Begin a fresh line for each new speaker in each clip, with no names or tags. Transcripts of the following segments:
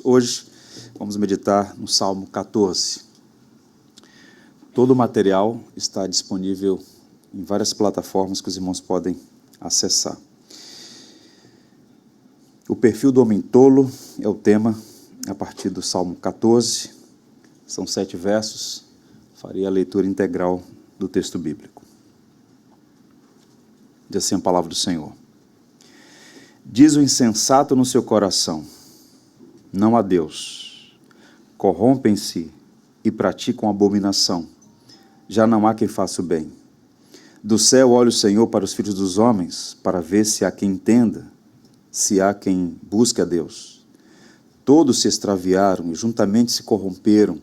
Hoje vamos meditar no Salmo 14. Todo o material está disponível em várias plataformas que os irmãos podem acessar. O perfil do homem tolo é o tema a partir do Salmo 14. São 7 versos. Farei a leitura integral do texto bíblico. Diz assim a palavra do Senhor. Diz o insensato no seu coração: não há Deus. Corrompem-se e praticam abominação. Já não há quem faça o bem. Do céu olha o Senhor para os filhos dos homens, para ver se há quem entenda, se há quem busque a Deus. Todos se extraviaram e juntamente se corromperam.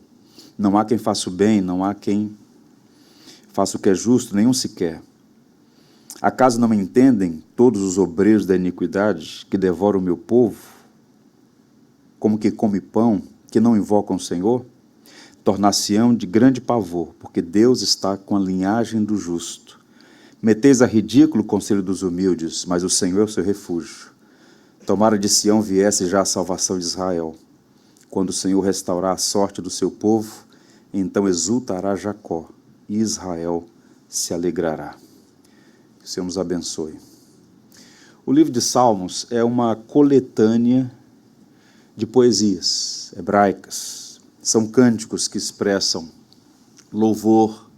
Não há quem faça o bem, não há quem faça o que é justo, nenhum sequer. Acaso não entendem todos os obreiros da iniquidade que devoram o meu povo, como que come pão, que não invocam o Senhor? Tornar-se-ão de grande pavor, porque Deus está com a linhagem do justo. Meteis a ridículo o conselho dos humildes, mas o Senhor é o seu refúgio. Tomara de Sião viesse já a salvação de Israel. Quando o Senhor restaurar a sorte do seu povo, então exultará Jacó, e Israel se alegrará. Que o Senhor nos abençoe. O livro de Salmos é uma coletânea de poesias hebraicas. São cânticos que expressam louvor,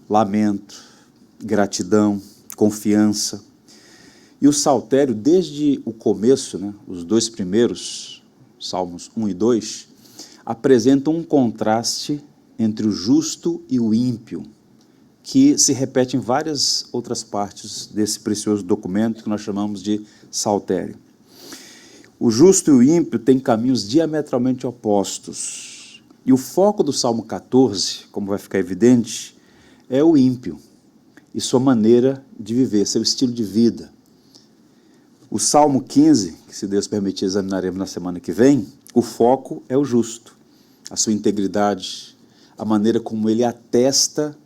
lamento, gratidão, confiança. E o saltério, desde o começo, os 2 primeiros, Salmos 1 e 2, apresentam um contraste entre o justo e o ímpio, que se repete em várias outras partes desse precioso documento que nós chamamos de saltério. O justo e o ímpio têm caminhos diametralmente opostos. E o foco do Salmo 14, como vai ficar evidente, é o ímpio e sua maneira de viver, seu estilo de vida. O Salmo 15, que se Deus permitir examinaremos na semana que vem, o foco é o justo, a sua integridade, a maneira como ele atesta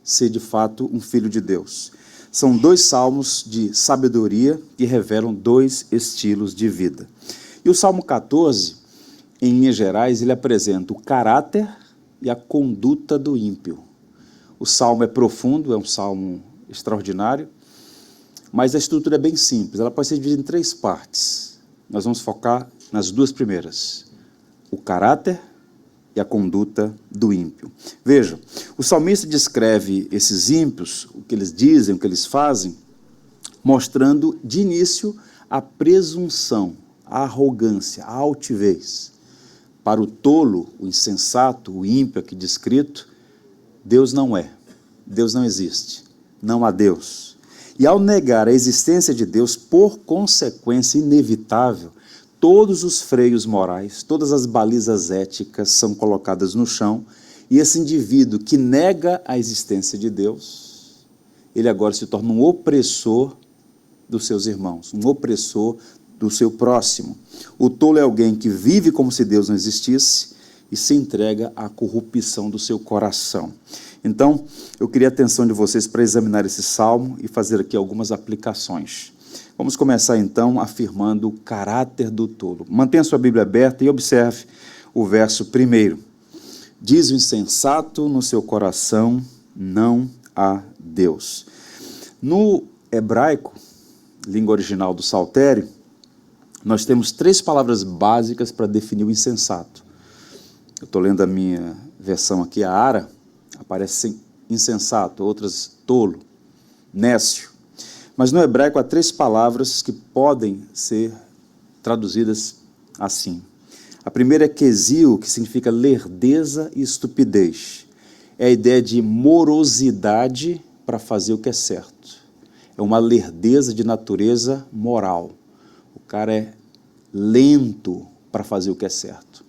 ser de fato um filho de Deus. São 2 salmos de sabedoria que revelam 2 estilos de vida. E o Salmo 14, em linhas gerais, ele apresenta o caráter e a conduta do ímpio. O salmo é profundo, é um salmo extraordinário, mas a estrutura é bem simples. Ela pode ser dividida em 3 partes. Nós vamos focar nas 2 primeiras: o caráter e a conduta do ímpio. Veja, o salmista descreve esses ímpios, o que eles dizem, o que eles fazem, mostrando de início a presunção, a arrogância, a altivez. Para o tolo, o insensato, o ímpio aqui descrito, Deus não é, Deus não existe, não há Deus. E ao negar a existência de Deus, por consequência inevitável, todos os freios morais, todas as balizas éticas são colocadas no chão, e esse indivíduo que nega a existência de Deus, ele agora se torna um opressor dos seus irmãos, um opressor do seu próximo. O tolo é alguém que vive como se Deus não existisse e se entrega à corrupção do seu coração. Então, eu queria a atenção de vocês para examinar esse salmo e fazer aqui algumas aplicações. Vamos começar então afirmando o caráter do tolo. Mantenha sua Bíblia aberta e observe o verso 1. Diz o insensato no seu coração: não há Deus. No hebraico, língua original do saltério, nós temos 3 palavras básicas para definir o insensato. Eu estou lendo a minha versão aqui, a Ara, aparece insensato, outras tolo, nécio. Mas no hebraico há 3 palavras que podem ser traduzidas assim. A primeira é quesio, que significa lerdeza e estupidez. É a ideia de morosidade para fazer o que é certo. É uma lerdeza de natureza moral. O cara é lento para fazer o que é certo.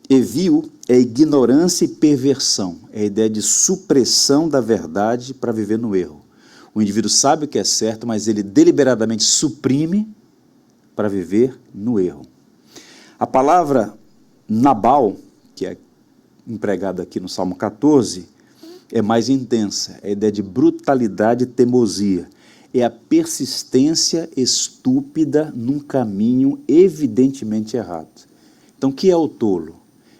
Evil é ignorância e perversão. É a ideia de supressão da verdade para viver no erro. O indivíduo sabe o que é certo, mas ele deliberadamente suprime para viver no erro. A palavra Nabal, que é empregada aqui no Salmo 14, é mais intensa. É a ideia de brutalidade e teimosia. é a persistência estúpida num caminho evidentemente errado. Então, o que é o tolo?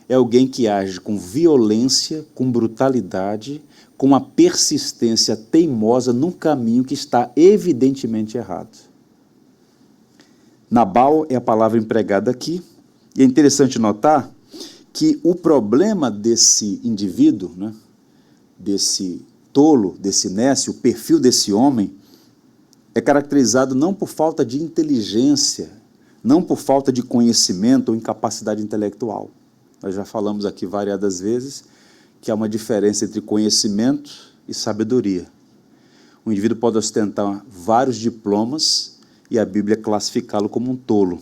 É alguém que age com violência, com brutalidade, com uma persistência teimosa num caminho que está evidentemente errado. Nabal é a palavra empregada aqui, e é interessante notar que o problema desse indivíduo, né, desse tolo, desse nécio, o perfil desse homem, é caracterizado não por falta de inteligência, não por falta de conhecimento ou incapacidade intelectual. Nós já falamos aqui variadas vezes que há uma diferença entre conhecimento e sabedoria. O indivíduo pode ostentar vários diplomas e a Bíblia classificá-lo como um tolo.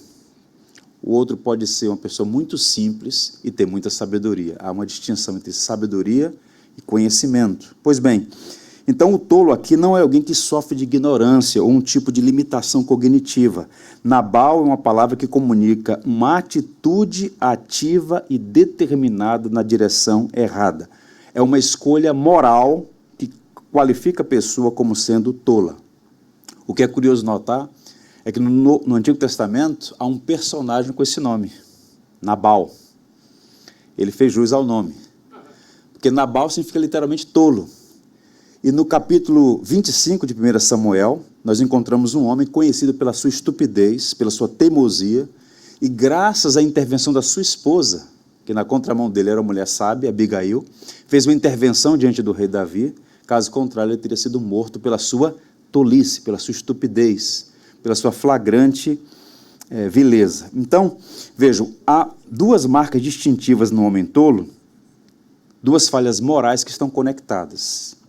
O outro pode ser uma pessoa muito simples e ter muita sabedoria. Há uma distinção entre sabedoria e conhecimento. Pois bem, então o tolo aqui não é alguém que sofre de ignorância ou um tipo de limitação cognitiva. Nabal é uma palavra que comunica uma atitude ativa e determinada na direção errada. É uma escolha moral que qualifica a pessoa como sendo tola. O que é curioso notar é que no Antigo Testamento há um personagem com esse nome, Nabal. Ele fez jus ao nome, porque Nabal significa literalmente tolo. E no capítulo 25 de 1 Samuel, nós encontramos um homem conhecido pela sua estupidez, pela sua teimosia, e graças à intervenção da sua esposa, que na contramão dele era uma mulher sábia, Abigail, fez uma intervenção diante do rei Davi, caso contrário ele teria sido morto pela sua tolice, pela sua estupidez, pela sua flagrante vileza. Então, vejam, há duas marcas distintivas no homem tolo, duas falhas morais que estão conectadas.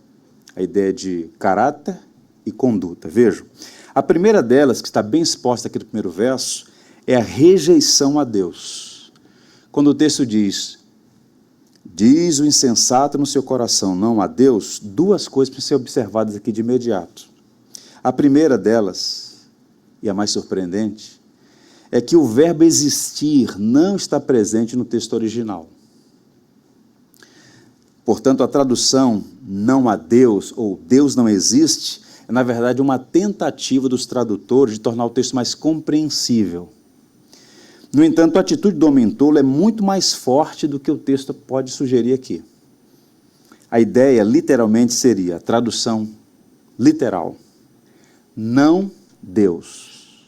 A ideia de caráter e conduta. Vejam, a primeira delas, que está bem exposta aqui no primeiro verso, é a rejeição a Deus. Quando o texto diz o insensato no seu coração, não a Deus, duas coisas precisam ser observadas aqui de imediato. A primeira delas, e a mais surpreendente, é que o verbo existir não está presente no texto original. Portanto, a tradução não há Deus ou Deus não existe é, na verdade, uma tentativa dos tradutores de tornar o texto mais compreensível. No entanto, a atitude do homem tolo é muito mais forte do que o texto pode sugerir aqui. A ideia, literalmente, seria, a tradução literal, não Deus.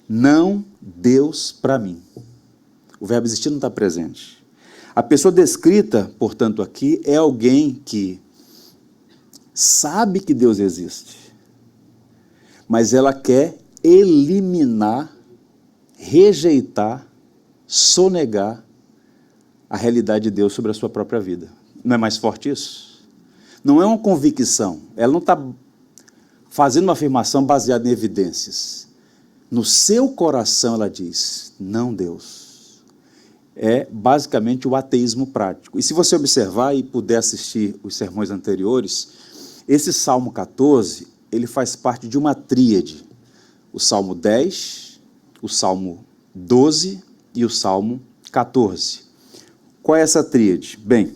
Não Deus para mim. O verbo existir não está presente. A pessoa descrita, portanto, aqui, é alguém que sabe que Deus existe, mas ela quer eliminar, rejeitar, sonegar a realidade de Deus sobre a sua própria vida. Não é mais forte isso? Não é uma convicção, ela não está fazendo uma afirmação baseada em evidências. No seu coração ela diz, não Deus. É basicamente o ateísmo prático. E se você observar e puder assistir os sermões anteriores, esse Salmo 14, ele faz parte de uma tríade. O Salmo 10, o Salmo 12 e o Salmo 14. Qual é essa tríade? Bem,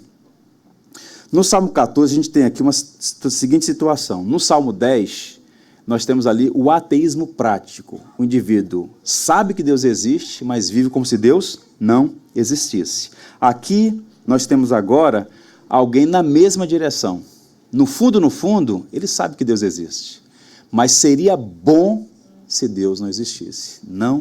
no Salmo 14 a gente tem aqui uma seguinte situação. No Salmo 10, nós temos ali o ateísmo prático. O indivíduo sabe que Deus existe, mas vive como se Deus não existisse. Aqui nós temos agora alguém na mesma direção. No fundo, ele sabe que Deus existe, mas seria bom se Deus não existisse. Não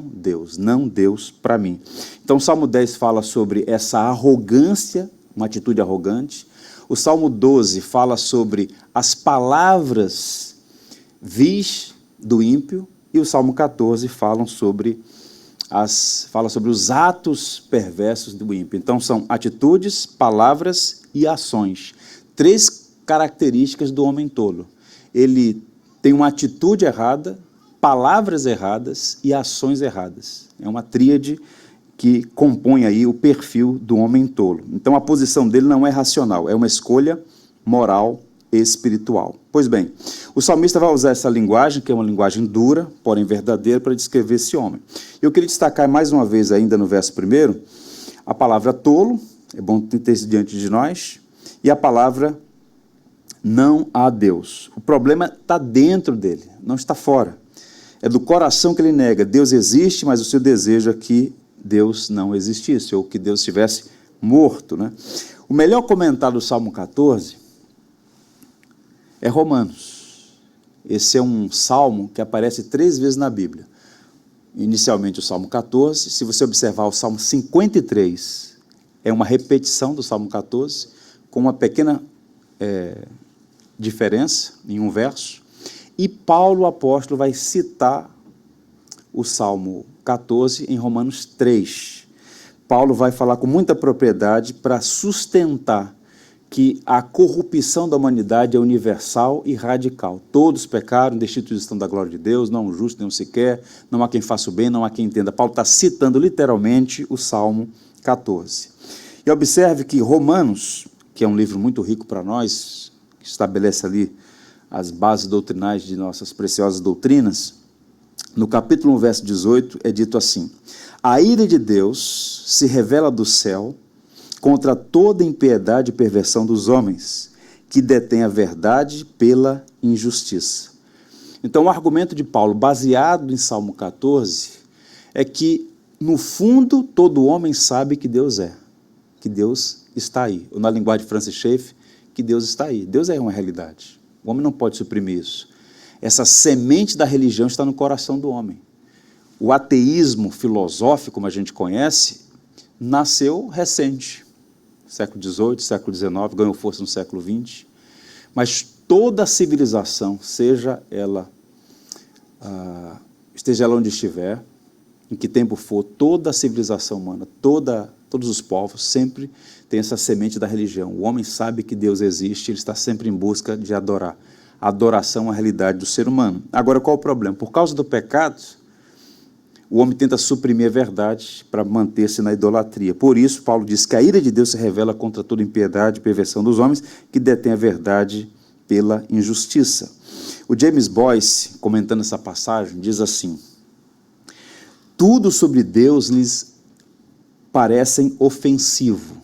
Deus para mim. Então o Salmo 10 fala sobre essa arrogância, uma atitude arrogante. O Salmo 12 fala sobre as palavras vis do ímpio, e o Salmo 14 fala sobre os atos perversos do ímpio. Então são atitudes, palavras e ações. Três características do homem tolo. Ele tem uma atitude errada, palavras erradas e ações erradas. É uma tríade que compõe aí o perfil do homem tolo. Então a posição dele não é racional, é uma escolha moral e espiritual. Pois bem, o salmista vai usar essa linguagem, que é uma linguagem dura, porém verdadeira, para descrever esse homem. Eu queria destacar mais uma vez ainda no verso 1, a palavravtolo, é bom ter isso diante de nós, e a palavra não há Deus. O problema está dentro dele, não está fora. É do coração que ele nega. Deus existe, mas o seu desejo é que Deus não existisse, ou que Deus estivesse morto, né? O melhor comentário do Salmo 14 é Romanos. Esse é um salmo que aparece 3 vezes na Bíblia. Inicialmente o Salmo 14, se você observar o Salmo 53, é uma repetição do Salmo 14, com uma pequena diferença em um verso, e Paulo, o apóstolo, vai citar o Salmo 14 em Romanos 3. Paulo vai falar com muita propriedade para sustentar que a corrupção da humanidade é universal e radical. Todos pecaram, destituídos estão da glória de Deus, não há um justo, nem um sequer, não há quem faça o bem, não há quem entenda. Paulo está citando literalmente o Salmo 14. E observe que Romanos, que é um livro muito rico para nós, que estabelece ali as bases doutrinais de nossas preciosas doutrinas, no capítulo 1, verso 18, é dito assim: a ira de Deus se revela do céu contra toda impiedade e perversão dos homens, que detêm a verdade pela injustiça. Então, o argumento de Paulo, baseado em Salmo 14, é que, no fundo, todo homem sabe que Deus é, que Deus está aí. Ou, na linguagem de Francis Schaeffer, que Deus está aí. Deus é uma realidade. O homem não pode suprimir isso. Essa semente da religião está no coração do homem. O ateísmo filosófico, como a gente conhece, nasceu recente, século XVIII, século XIX, ganhou força no século XX, mas toda a civilização, seja ela, esteja ela onde estiver, em que tempo for, toda a civilização humana, todos os povos, sempre tem essa semente da religião. O homem sabe que Deus existe, ele está sempre em busca de adorar. A adoração é a realidade do ser humano. Agora, qual o problema? Por causa do pecado, o homem tenta suprimir a verdade para manter-se na idolatria. Por isso, Paulo diz que a ira de Deus se revela contra toda impiedade e perversão dos homens que detêm a verdade pela injustiça. O James Boyce, comentando essa passagem, diz assim: tudo sobre Deus lhes parecem ofensivo.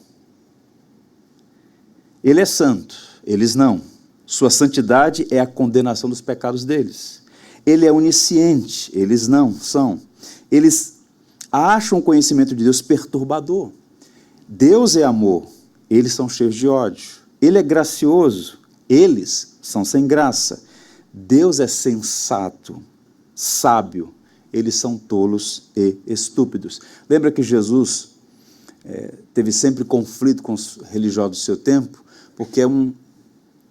Ele é santo, eles não. Sua santidade é a condenação dos pecados deles. Ele é onisciente, eles não são. Eles acham o conhecimento de Deus perturbador. Deus é amor, eles são cheios de ódio. Ele é gracioso, eles são sem graça. Deus é sensato, sábio, eles são tolos e estúpidos. Lembra que Jesus teve sempre conflito com os religiosos do seu tempo, porque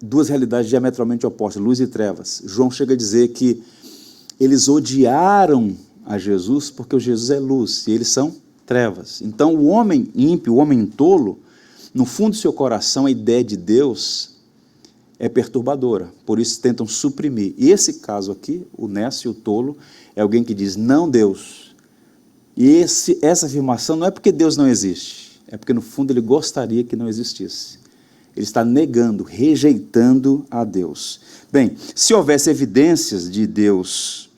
duas realidades diametralmente opostas, luz e trevas. João chega a dizer que eles odiaram a Jesus porque o Jesus é luz e eles são trevas. Então, o homem ímpio, o homem tolo, no fundo do seu coração, a ideia de Deus é perturbadora, por isso tentam suprimir. E esse caso aqui, o nécio, o tolo, é alguém que diz, não Deus. E essa afirmação não é porque Deus não existe, é porque no fundo ele gostaria que não existisse. Ele está negando, rejeitando a Deus. Bem, se houvesse evidências de Deus,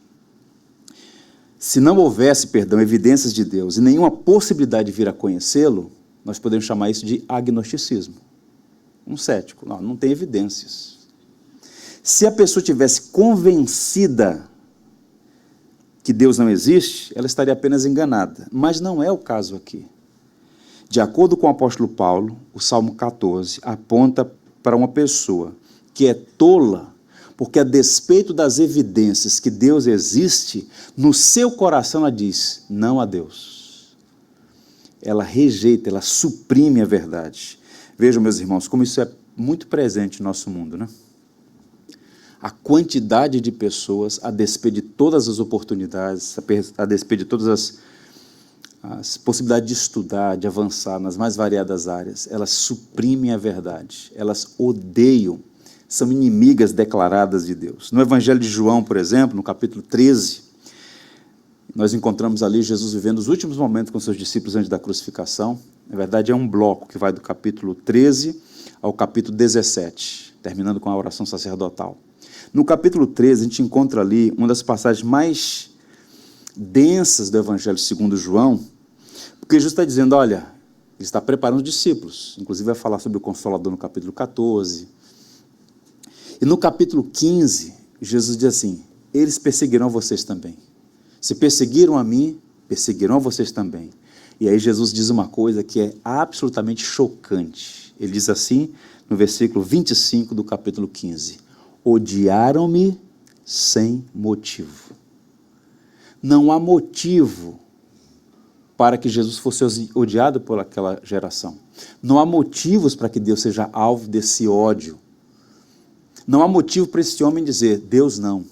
se não houvesse, evidências de Deus e nenhuma possibilidade de vir a conhecê-lo, nós podemos chamar isso de agnosticismo. Um cético, não tem evidências. Se a pessoa tivesse convencida que Deus não existe, ela estaria apenas enganada. Mas não é o caso aqui. De acordo com o apóstolo Paulo, o Salmo 14 aponta para uma pessoa que é tola, porque a despeito das evidências que Deus existe, no seu coração ela diz, não a Deus. Ela rejeita, ela suprime a verdade. Vejam, meus irmãos, como isso é muito presente no nosso mundo, né? A quantidade de pessoas, a despeito de todas as oportunidades, a despeito de todas as possibilidades de estudar, de avançar nas mais variadas áreas, elas suprimem a verdade, elas odeiam, são inimigas declaradas de Deus. No Evangelho de João, por exemplo, no capítulo 13, nós encontramos ali Jesus vivendo os últimos momentos com seus discípulos antes da crucificação. Na verdade, é um bloco que vai do capítulo 13 ao capítulo 17, terminando com a oração sacerdotal. No capítulo 13, a gente encontra ali uma das passagens mais densas do Evangelho segundo João, porque Jesus está dizendo, olha, ele está preparando os discípulos, inclusive vai falar sobre o Consolador no capítulo 14, E no capítulo 15, Jesus diz assim: eles perseguirão vocês também. Se perseguiram a mim, perseguirão vocês também. E aí Jesus diz uma coisa que é absolutamente chocante. Ele diz assim, no versículo 25 do capítulo 15: odiaram-me sem motivo. Não há motivo para que Jesus fosse odiado por aquela geração. Não há motivos para que Deus seja alvo desse ódio. Não há motivo para esse homem dizer, Deus não.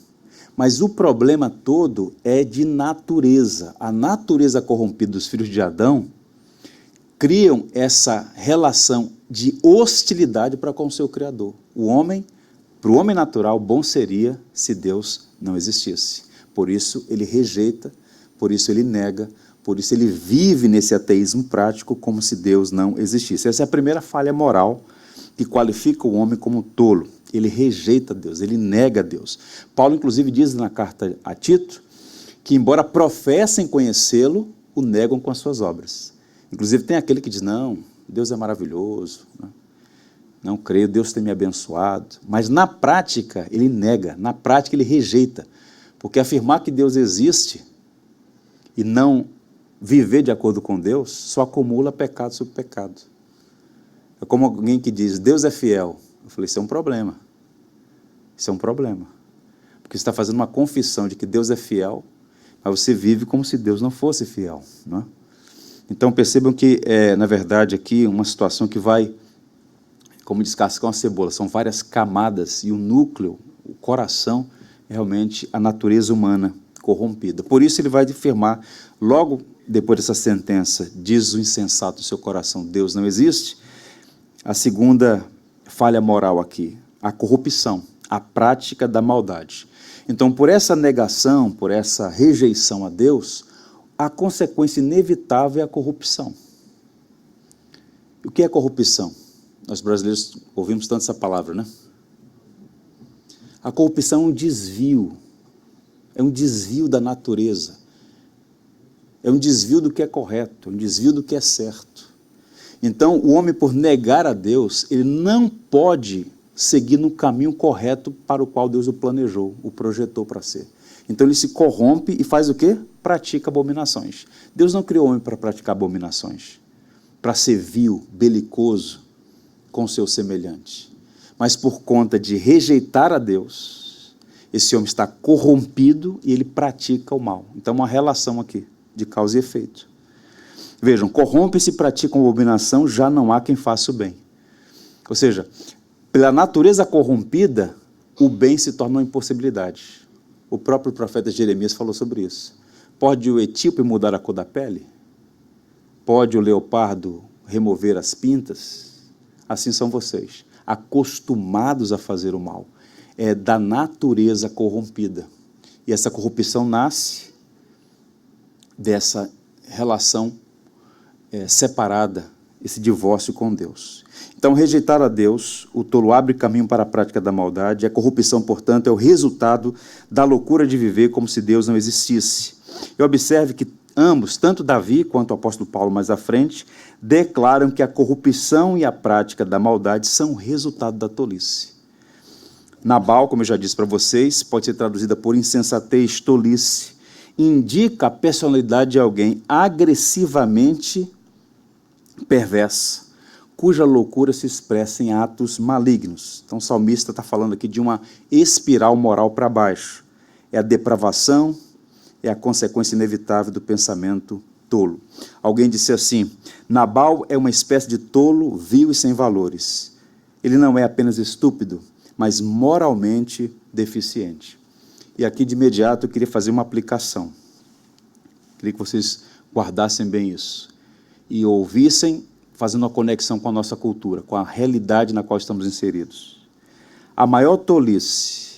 Mas o problema todo é de natureza. A natureza corrompida dos filhos de Adão criam essa relação de hostilidade para com o seu Criador. Para o homem natural, bom seria se Deus não existisse. Por isso ele rejeita, por isso ele nega, por isso ele vive nesse ateísmo prático como se Deus não existisse. Essa é a primeira falha moral que qualifica o homem como tolo. Ele rejeita Deus, ele nega Deus. Paulo, inclusive, diz na carta a Tito que, embora professem conhecê-lo, o negam com as suas obras. Inclusive, tem aquele que diz, não, Deus é maravilhoso, não creio, Deus tem me abençoado. Mas, na prática, ele nega, na prática, ele rejeita. Porque afirmar que Deus existe e não viver de acordo com Deus só acumula pecado sobre pecado. É como alguém que diz, Deus é fiel. Eu falei, isso é um problema. Isso é um problema. Porque você está fazendo uma confissão de que Deus é fiel, mas você vive como se Deus não fosse fiel. Não é? Então, percebam que, na verdade, aqui, uma situação que vai, como descascar uma cebola, são várias camadas, e o núcleo, o coração, é realmente a natureza humana corrompida. Por isso, ele vai afirmar, logo depois dessa sentença, diz o insensato do seu coração, Deus não existe. A segunda falha moral aqui, a corrupção, a prática da maldade. Então, por essa negação, por essa rejeição a Deus, a consequência inevitável é a corrupção. O que é corrupção? Nós brasileiros ouvimos tanto essa palavra, né? A corrupção é um desvio da natureza, é um desvio do que é correto, um desvio do que é certo. Então, o homem, por negar a Deus, ele não pode seguir no caminho correto para o qual Deus o planejou, o projetou para ser. Então, ele se corrompe e faz o quê? Pratica abominações. Deus não criou o homem para praticar abominações, para ser vil, belicoso com seu semelhante. Mas por conta de rejeitar a Deus, esse homem está corrompido e ele pratica o mal. Então, uma relação aqui de causa e efeito. Vejam, corrompe-se e praticam abominação, já não há quem faça o bem. Ou seja, pela natureza corrompida, o bem se torna uma impossibilidade. O próprio profeta Jeremias falou sobre isso. Pode o etíope mudar a cor da pele? Pode o leopardo remover as pintas? Assim são vocês, acostumados a fazer o mal. É da natureza corrompida. E essa corrupção nasce dessa relação separada, esse divórcio com Deus. Então, rejeitar a Deus, o tolo abre caminho para a prática da maldade, a corrupção, portanto, é o resultado da loucura de viver como se Deus não existisse. E observe que ambos, tanto Davi quanto o apóstolo Paulo mais à frente, declaram que a corrupção e a prática da maldade são o resultado da tolice. Nabal, como eu já disse para vocês, pode ser traduzida por insensatez, tolice, indica a personalidade de alguém agressivamente perversa, cuja loucura se expressa em atos malignos. Então o salmista está falando aqui de uma espiral moral para baixo. É a depravação, é a consequência inevitável do pensamento tolo. Alguém disse assim, Nabal é uma espécie de tolo, vil e sem valores. Ele não é apenas estúpido, mas moralmente deficiente. E aqui de imediato eu queria fazer uma aplicação. Queria que vocês guardassem bem isso. E ouvissem, fazendo uma conexão com a nossa cultura, com a realidade na qual estamos inseridos. A maior tolice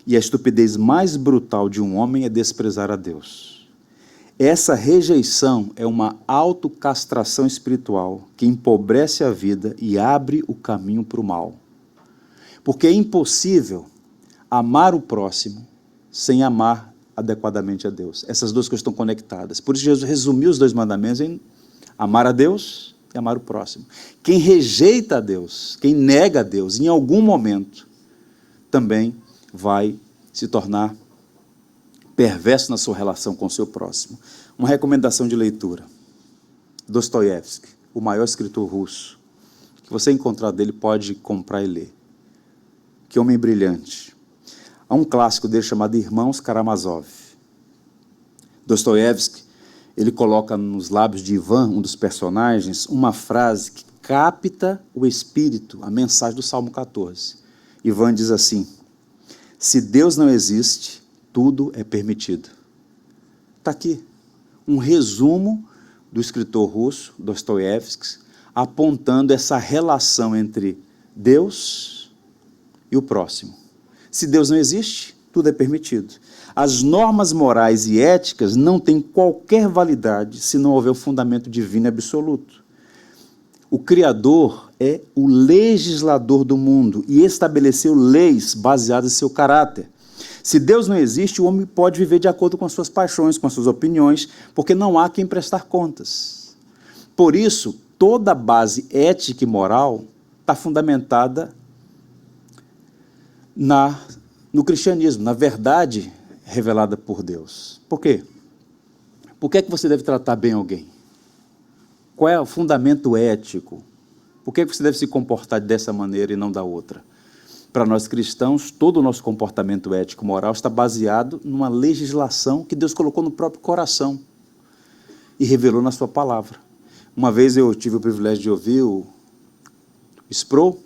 e a estupidez mais brutal de um homem é desprezar a Deus. Essa rejeição é uma autocastração espiritual que empobrece a vida e abre o caminho para o mal. Porque é impossível amar o próximo sem amar adequadamente a Deus. Essas duas coisas estão conectadas. Por isso Jesus resumiu os dois mandamentos em amar a Deus e amar o próximo. Quem rejeita a Deus, quem nega a Deus, em algum momento, também vai se tornar perverso na sua relação com o seu próximo. Uma recomendação de leitura. Dostoiévski, o maior escritor russo. Que você encontrar dele, pode comprar e ler. Que homem brilhante. Há um clássico dele chamado Irmãos Karamazov. Dostoiévski, ele coloca nos lábios de Ivan, um dos personagens, uma frase que capta o espírito, a mensagem do Salmo 14. Ivan diz assim: se Deus não existe, tudo é permitido. Está aqui um resumo do escritor russo, Dostoiévski, apontando essa relação entre Deus e o próximo. Se Deus não existe, tudo é permitido. As normas morais e éticas não têm qualquer validade se não houver o fundamento divino absoluto. O Criador é o legislador do mundo e estabeleceu leis baseadas em seu caráter. Se Deus não existe, o homem pode viver de acordo com as suas paixões, com as suas opiniões, porque não há quem prestar contas. Por isso, toda a base ética e moral está fundamentada no cristianismo, na verdade revelada por Deus. Por quê? Por que é que você deve tratar bem alguém? Qual é o fundamento ético? Por que é que você deve se comportar dessa maneira e não da outra? Para nós cristãos, todo o nosso comportamento ético e moral está baseado numa legislação que Deus colocou no próprio coração e revelou na sua palavra. Uma vez eu tive o privilégio de ouvir o Sproul,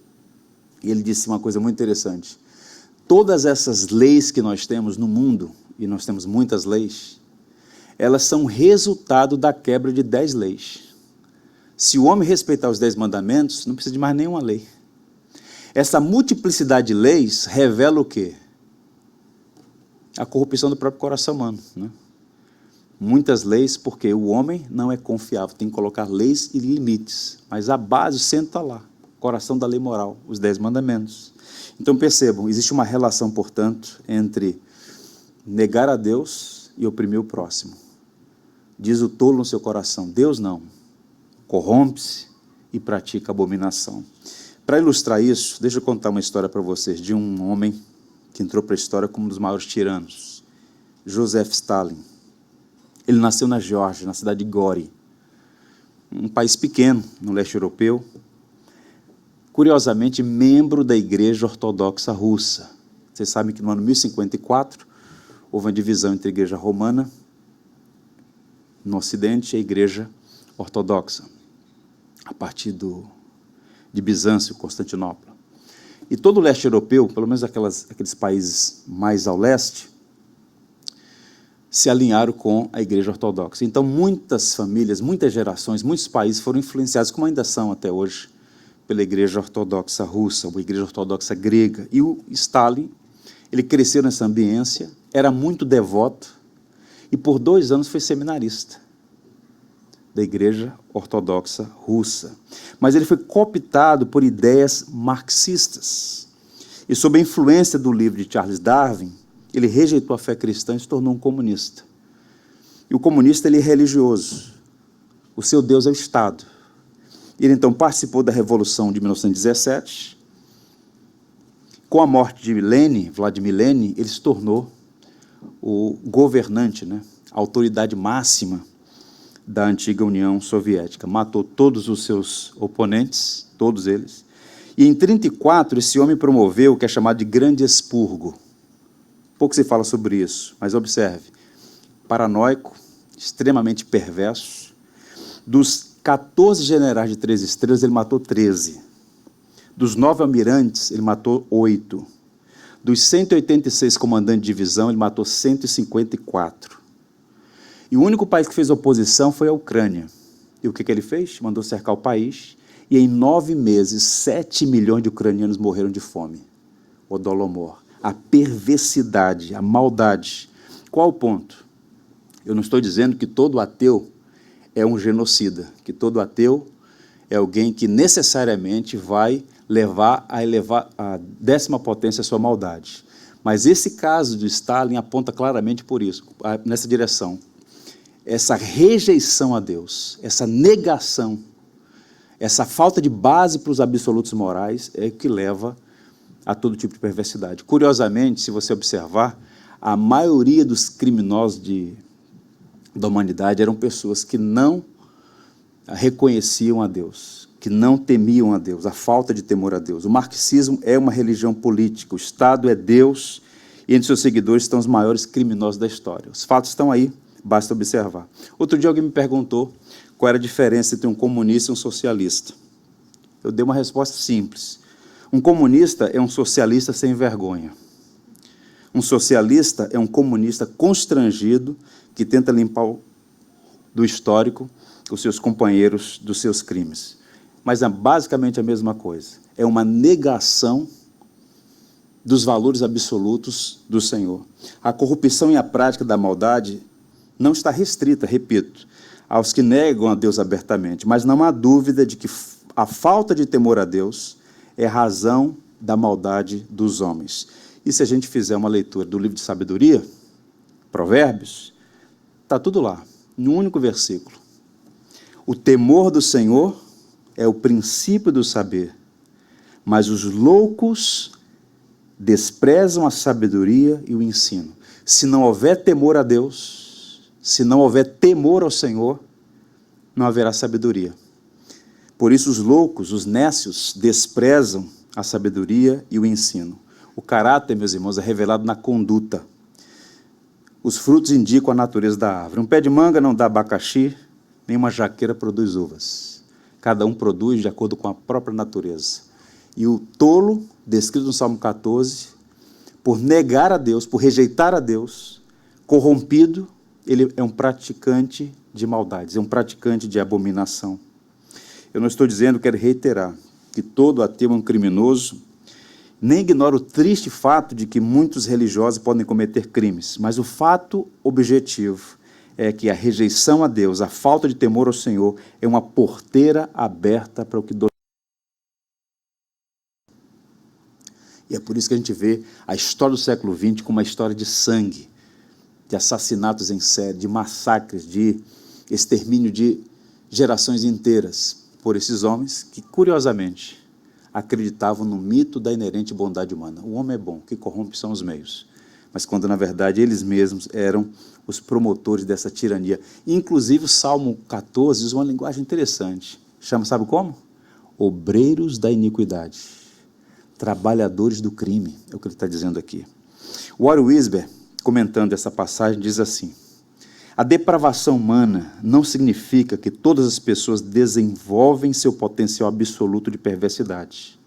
e ele disse uma coisa muito interessante. Todas essas leis que nós temos no mundo, e nós temos muitas leis, elas são resultado da quebra de 10 leis. Se o homem respeitar os 10 mandamentos, não precisa de mais nenhuma lei. Essa multiplicidade de leis revela o quê? A corrupção do próprio coração humano, né? Muitas leis, porque o homem não é confiável, tem que colocar leis e limites, mas a base, o centro está lá, o coração da lei moral, os 10 mandamentos. Então percebam, existe uma relação, portanto, entre negar a Deus e oprimir o próximo. Diz o tolo no seu coração, Deus não, corrompe-se e pratica abominação. Para ilustrar isso, deixa eu contar uma história para vocês de um homem que entrou para a história como um dos maiores tiranos, Joseph Stalin. Ele nasceu na Geórgia, na cidade de Gori, um país pequeno no leste europeu, curiosamente membro da Igreja Ortodoxa Russa. Vocês sabem que no ano 1054 houve uma divisão entre a Igreja Romana no Ocidente e a Igreja Ortodoxa, a partir de Bizâncio, Constantinopla. E todo o leste europeu, pelo menos aqueles países mais ao leste, se alinharam com a Igreja Ortodoxa. Então, muitas famílias, muitas gerações, muitos países foram influenciados, como ainda são até hoje, pela Igreja Ortodoxa Russa, ou Igreja Ortodoxa Grega. E o Stalin, ele cresceu nessa ambiência, era muito devoto, e por 2 anos foi seminarista da Igreja Ortodoxa Russa. Mas ele foi cooptado por ideias marxistas. E sob a influência do livro de Charles Darwin, ele rejeitou a fé cristã e se tornou um comunista. E o comunista, ele é religioso. O seu Deus é o Estado. Ele, então, participou da Revolução de 1917. Com a morte de Vladimir Lenin, ele se tornou o governante, né, a autoridade máxima da antiga União Soviética. Matou todos os seus oponentes, todos eles. E em 1934, esse homem promoveu o que é chamado de Grande Expurgo. Pouco se fala sobre isso, mas observe. Paranoico, extremamente perverso. Dos 14 generais de 3 estrelas, ele matou 13. Dos 9 almirantes, ele matou 8. Dos 186 comandantes de divisão, ele matou 154. E o único país que fez oposição foi a Ucrânia. E o que ele fez? Mandou cercar o país, e em 9 meses, 7 milhões de ucranianos morreram de fome. O Holodomor. A perversidade, a maldade. Qual o ponto? Eu não estou dizendo que todo ateu é um genocida, que todo ateu é alguém que necessariamente vai levar a elevar a 10ª potência a sua maldade. Mas esse caso de Stalin aponta claramente por isso, nessa direção. Essa rejeição a Deus, essa negação Essa falta de base para os absolutos morais é que leva a todo tipo de perversidade. Curiosamente, se você observar, a maioria dos criminosos da humanidade eram pessoas que não reconheciam a Deus, que não temiam a Deus, a falta de temor a Deus. O marxismo é uma religião política, o Estado é Deus, e entre seus seguidores estão os maiores criminosos da história. Os fatos estão aí, basta observar. Outro dia alguém me perguntou qual era a diferença entre um comunista e um socialista. Eu dei uma resposta simples. Um comunista é um socialista sem vergonha. Um socialista é um comunista constrangido que tenta limpar do histórico os seus companheiros dos seus crimes. Mas é basicamente a mesma coisa. É uma negação dos valores absolutos do Senhor. A corrupção e a prática da maldade não está restrita, repito, aos que negam a Deus abertamente, mas não há dúvida de que a falta de temor a Deus é razão da maldade dos homens. E se a gente fizer uma leitura do livro de sabedoria, Provérbios, está tudo lá, em um único versículo. O temor do Senhor é o princípio do saber, mas os loucos desprezam a sabedoria e o ensino. Se não houver temor a Deus, se não houver temor ao Senhor, não haverá sabedoria. Por isso os loucos, os nécios, desprezam a sabedoria e o ensino. O caráter, meus irmãos, é revelado na conduta. Os frutos indicam a natureza da árvore. Um pé de manga não dá abacaxi, nem uma jaqueira produz uvas. Cada um produz de acordo com a própria natureza. E o tolo, descrito no Salmo 14, por negar a Deus, por rejeitar a Deus, corrompido, ele é um praticante de maldades, é um praticante de abominação. Eu não estou dizendo, quero reiterar, que todo ateu é um criminoso, nem ignoro o triste fato de que muitos religiosos podem cometer crimes, mas o fato objetivo é que a rejeição a Deus, a falta de temor ao Senhor, é uma porteira aberta para o que... E é por isso que a gente vê a história do século XX como uma história de sangue, de assassinatos em série, de massacres, de extermínio de gerações inteiras por esses homens que, curiosamente, acreditavam no mito da inerente bondade humana. O homem é bom, o que corrompe são os meios. Mas quando, na verdade, eles mesmos eram os promotores dessa tirania. Inclusive, o Salmo 14 usa uma linguagem interessante. Chama, sabe como? Obreiros da iniquidade. Trabalhadores do crime, é o que ele está dizendo aqui. O Warren Wiersbe, comentando essa passagem, diz assim: a depravação humana não significa que todas as pessoas desenvolvem seu potencial absoluto de perversidade.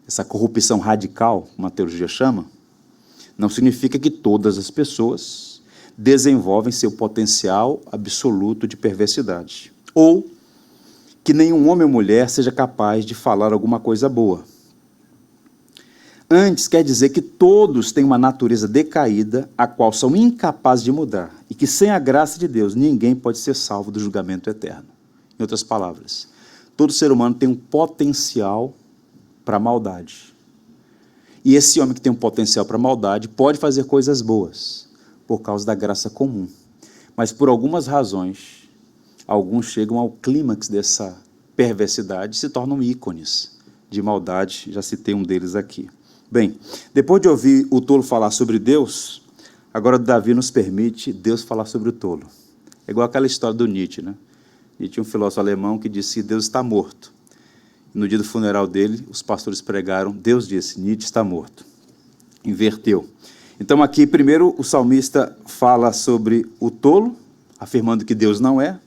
Essa corrupção radical, como a teologia chama, não significa que todas as pessoas desenvolvem seu potencial absoluto de perversidade. Ou que nenhum homem ou mulher seja capaz de falar alguma coisa boa. Antes, quer dizer que todos têm uma natureza decaída, a qual são incapazes de mudar, e que sem a graça de Deus, ninguém pode ser salvo do julgamento eterno. Em outras palavras, todo ser humano tem um potencial para a maldade. E esse homem que tem um potencial para a maldade pode fazer coisas boas, por causa da graça comum. Mas por algumas razões, alguns chegam ao clímax dessa perversidade e se tornam ícones de maldade, já citei um deles aqui. Bem, depois de ouvir o tolo falar sobre Deus, agora Davi nos permite Deus falar sobre o tolo. É igual aquela história do Nietzsche, né? Nietzsche, um filósofo alemão que disse que Deus está morto. No dia do funeral dele, os pastores pregaram, Deus disse, Nietzsche está morto. Inverteu. Então aqui, primeiro, o salmista fala sobre o tolo, afirmando que Deus não é.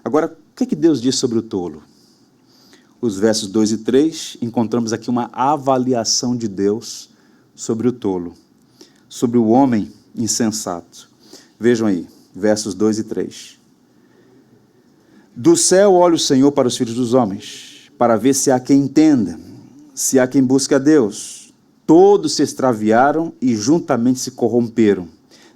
Agora, o que Deus diz sobre o tolo? Os versos 2 e 3, encontramos aqui uma avaliação de Deus sobre o tolo, sobre o homem insensato. Vejam aí, versos 2 e 3. Do céu olha o Senhor para os filhos dos homens, para ver se há quem entenda, se há quem busque a Deus. Todos se extraviaram e juntamente se corromperam.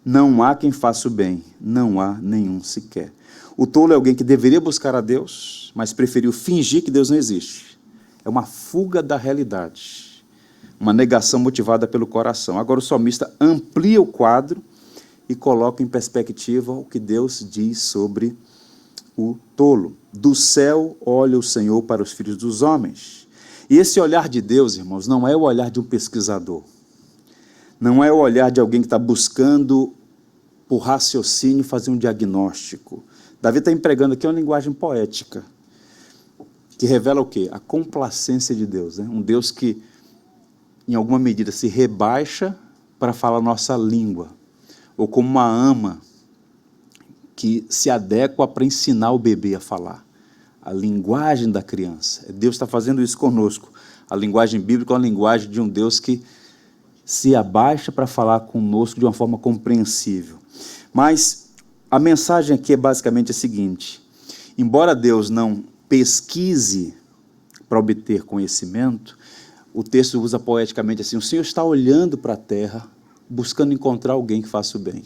Não há quem faça o bem, não há nenhum sequer. O tolo é alguém que deveria buscar a Deus, mas preferiu fingir que Deus não existe. É uma fuga da realidade, uma negação motivada pelo coração. Agora o salmista amplia o quadro e coloca em perspectiva o que Deus diz sobre o tolo. Do céu olha o Senhor para os filhos dos homens. E esse olhar de Deus, irmãos, não é o olhar de um pesquisador. Não é o olhar de alguém que está buscando, por raciocínio, fazer um diagnóstico. Davi está empregando aqui uma linguagem poética, que revela o quê? A complacência de Deus, né? Um Deus que, em alguma medida, se rebaixa para falar a nossa língua, ou como uma ama que se adequa para ensinar o bebê a falar. A linguagem da criança. Deus está fazendo isso conosco. A linguagem bíblica é uma linguagem de um Deus que se abaixa para falar conosco de uma forma compreensível. Mas a mensagem aqui é basicamente a seguinte: embora Deus não pesquise para obter conhecimento, o texto usa poeticamente assim: o Senhor está olhando para a terra, buscando encontrar alguém que faça o bem.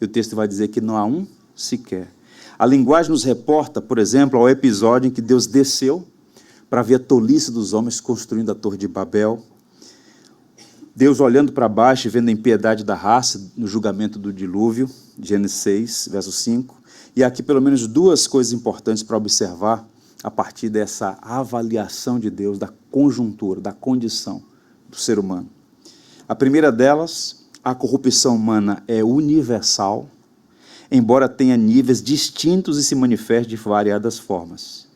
E o texto vai dizer que não há um sequer. A linguagem nos reporta, por exemplo, ao episódio em que Deus desceu para ver a tolice dos homens construindo a Torre de Babel. Deus olhando para baixo e vendo a impiedade da raça no julgamento do dilúvio, Gênesis 6, verso 5. E aqui pelo menos duas coisas importantes para observar a partir dessa avaliação de Deus da conjuntura, da condição do ser humano. A primeira delas, a corrupção humana é universal, embora tenha níveis distintos e se manifeste de variadas formas.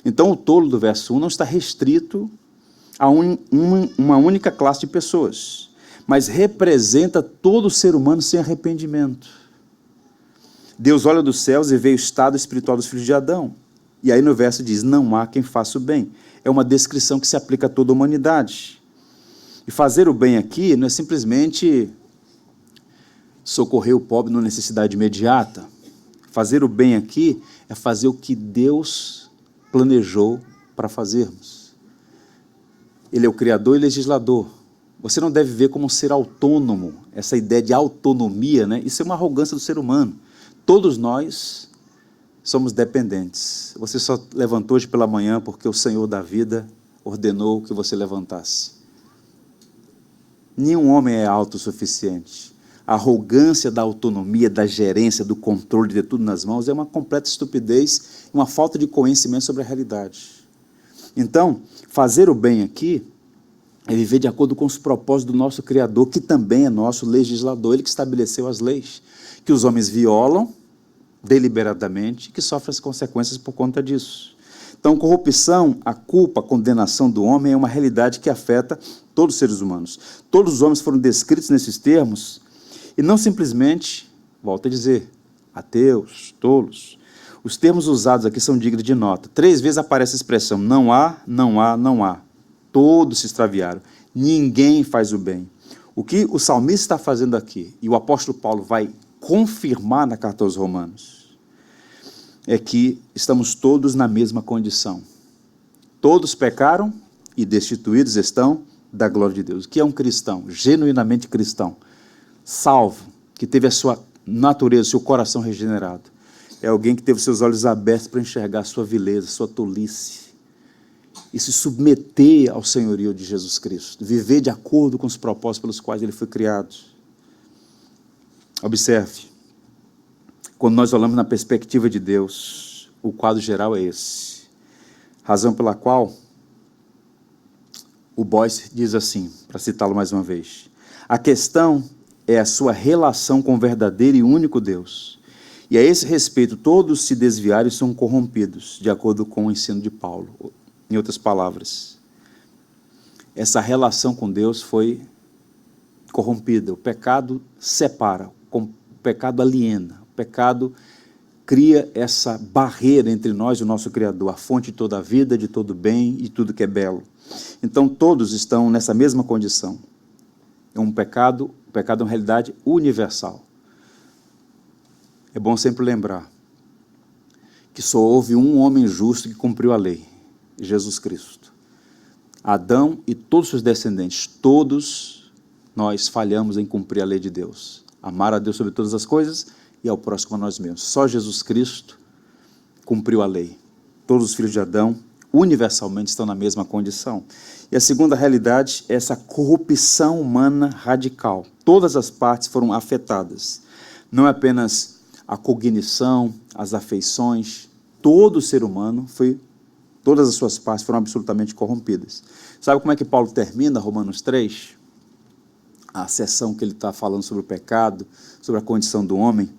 Então o tolo do verso 1 não está restrito a uma única classe de pessoas, mas representa todo ser humano sem arrependimento. Deus olha dos céus e vê o estado espiritual dos filhos de Adão. E aí no verso diz, não há quem faça o bem. É uma descrição que se aplica a toda a humanidade. E fazer o bem aqui não é simplesmente socorrer o pobre numa necessidade imediata. Fazer o bem aqui é fazer o que Deus planejou para fazermos. Ele é o Criador e legislador. Você não deve ver como um ser autônomo. Essa ideia de autonomia, né? Isso é uma arrogância do ser humano. Todos nós somos dependentes. Você só levantou hoje pela manhã porque o Senhor da vida ordenou que você levantasse. Nenhum homem é autossuficiente. A arrogância da autonomia, da gerência, do controle de ter tudo nas mãos é uma completa estupidez, uma falta de conhecimento sobre a realidade. Então, fazer o bem aqui é viver de acordo com os propósitos do nosso Criador, que também é nosso legislador, ele que estabeleceu as leis, que os homens violam deliberadamente e que sofrem as consequências por conta disso. Então, corrupção, a culpa, a condenação do homem é uma realidade que afeta todos os seres humanos. Todos os homens foram descritos nesses termos, e não simplesmente, volto a dizer, ateus, tolos. Os termos usados aqui são dignos de nota. 3 vezes aparece a expressão, não há, não há, não há. Todos se extraviaram. Ninguém faz o bem. O que o salmista está fazendo aqui, e o apóstolo Paulo vai confirmar na carta aos Romanos, é que estamos todos na mesma condição. Todos pecaram e destituídos estão da glória de Deus. O que é um cristão? Genuinamente cristão. Salvo, que teve a sua natureza, seu coração regenerado. É alguém que teve seus olhos abertos para enxergar a sua vileza, a sua tolice, e se submeter ao senhorio de Jesus Cristo, viver de acordo com os propósitos pelos quais ele foi criado. Observe, quando nós olhamos na perspectiva de Deus, o quadro geral é esse. Razão pela qual o Boyce diz assim, para citá-lo mais uma vez, a questão é a sua relação com o verdadeiro e único Deus. E a esse respeito, todos se desviaram e são corrompidos, de acordo com o ensino de Paulo. Em outras palavras, essa relação com Deus foi corrompida. O pecado separa, o pecado aliena, o pecado cria essa barreira entre nós e o nosso Criador, a fonte de toda a vida, de todo bem e tudo que é belo. Então, todos estão nessa mesma condição. O pecado é uma realidade universal. É bom sempre lembrar que só houve um homem justo que cumpriu a lei, Jesus Cristo. Adão e todos os seus descendentes, todos nós falhamos em cumprir a lei de Deus. Amar a Deus sobre todas as coisas e ao próximo a nós mesmos. Só Jesus Cristo cumpriu a lei. Todos os filhos de Adão, universalmente, estão na mesma condição. E a segunda realidade é essa corrupção humana radical. Todas as partes foram afetadas. Não é apenas a cognição, as afeições, todo ser humano todas as suas partes foram absolutamente corrompidas. Sabe como é que Paulo termina Romanos 3? A seção que ele está falando sobre o pecado, sobre a condição do homem.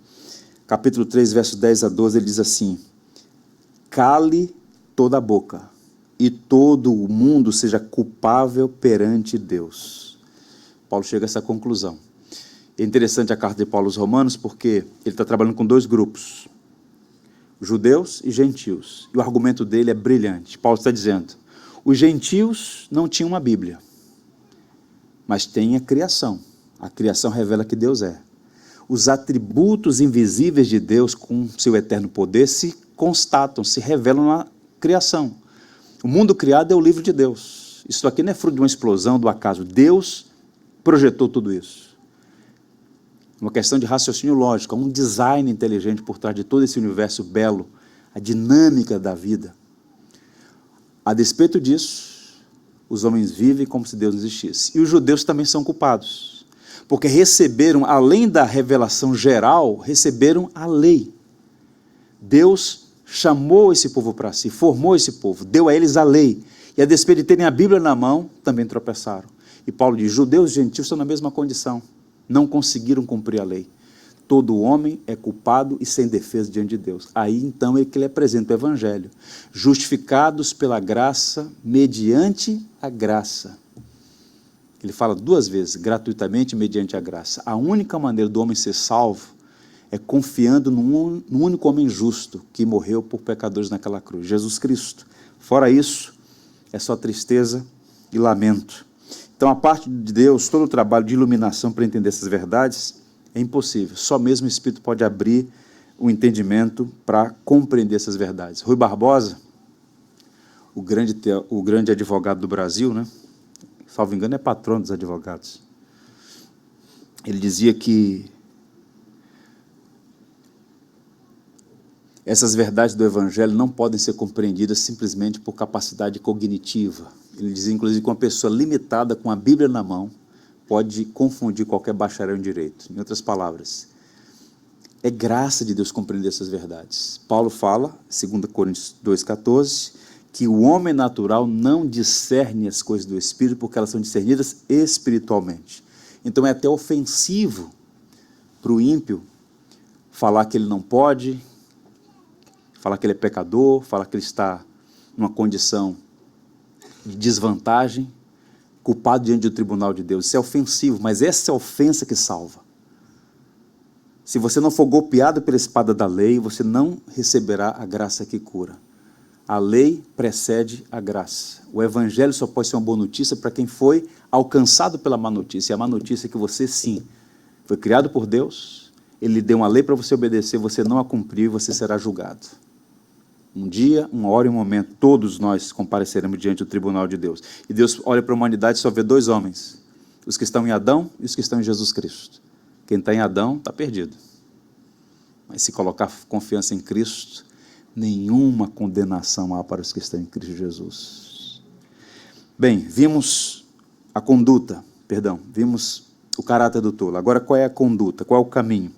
Capítulo 3, versos 10 a 12, ele diz assim: cale toda a boca, e todo o mundo seja culpável perante Deus. Paulo chega a essa conclusão. É interessante a carta de Paulo aos Romanos, porque ele está trabalhando com dois grupos, judeus e gentios, e o argumento dele é brilhante. Paulo está dizendo, os gentios não tinham uma Bíblia, mas tem a criação revela que Deus é. Os atributos invisíveis de Deus com seu eterno poder se constatam, se revelam na criação. O mundo criado é o livro de Deus. Isso aqui não é fruto de uma explosão, do acaso. Deus projetou tudo isso. Uma questão de raciocínio lógico, um design inteligente por trás de todo esse universo belo, a dinâmica da vida. A despeito disso, os homens vivem como se Deus não existisse. E os judeus também são culpados, porque receberam, além da revelação geral, receberam a lei. Deus chamou esse povo para si, formou esse povo, deu a eles a lei. E a despeito de terem a Bíblia na mão, também tropeçaram. E Paulo diz, judeus e gentios estão na mesma condição. Não conseguiram cumprir a lei. Todo homem é culpado e sem defesa diante de Deus. Aí então é que ele apresenta o Evangelho. Justificados pela graça, mediante a graça. Ele fala duas vezes, gratuitamente, mediante a graça. A única maneira do homem ser salvo é confiando no único homem justo que morreu por pecadores naquela cruz, Jesus Cristo. Fora isso, é só tristeza e lamento. Então, a parte de Deus, todo o trabalho de iluminação para entender essas verdades é impossível. Só mesmo o Espírito pode abrir o entendimento para compreender essas verdades. Rui Barbosa, o grande advogado do Brasil, né? Salvo engano, é patrono dos advogados. Ele dizia que essas verdades do Evangelho não podem ser compreendidas simplesmente por capacidade cognitiva. Ele dizia, inclusive, que uma pessoa limitada com a Bíblia na mão pode confundir qualquer bacharel em direito. Em outras palavras, é graça de Deus compreender essas verdades. Paulo fala, 2 Coríntios 2,14, que o homem natural não discerne as coisas do Espírito porque elas são discernidas espiritualmente. Então é até ofensivo para o ímpio falar que ele não pode, falar que ele é pecador, falar que ele está numa condição de desvantagem, culpado diante do tribunal de Deus. Isso é ofensivo, mas essa é a ofensa que salva. Se você não for golpeado pela espada da lei, você não receberá a graça que cura. A lei precede a graça. O Evangelho só pode ser uma boa notícia para quem foi alcançado pela má notícia. E a má notícia é que você, sim, foi criado por Deus, Ele lhe deu uma lei para você obedecer, você não a cumpriu e você será julgado. Um dia, uma hora e um momento, todos nós compareceremos diante do tribunal de Deus. E Deus olha para a humanidade e só vê dois homens, os que estão em Adão e os que estão em Jesus Cristo. Quem está em Adão está perdido. Mas se colocar confiança em Cristo, nenhuma condenação há para os que estão em Cristo Jesus. Bem, vimos vimos o caráter do tolo. Agora, qual é a conduta? Qual é o caminho?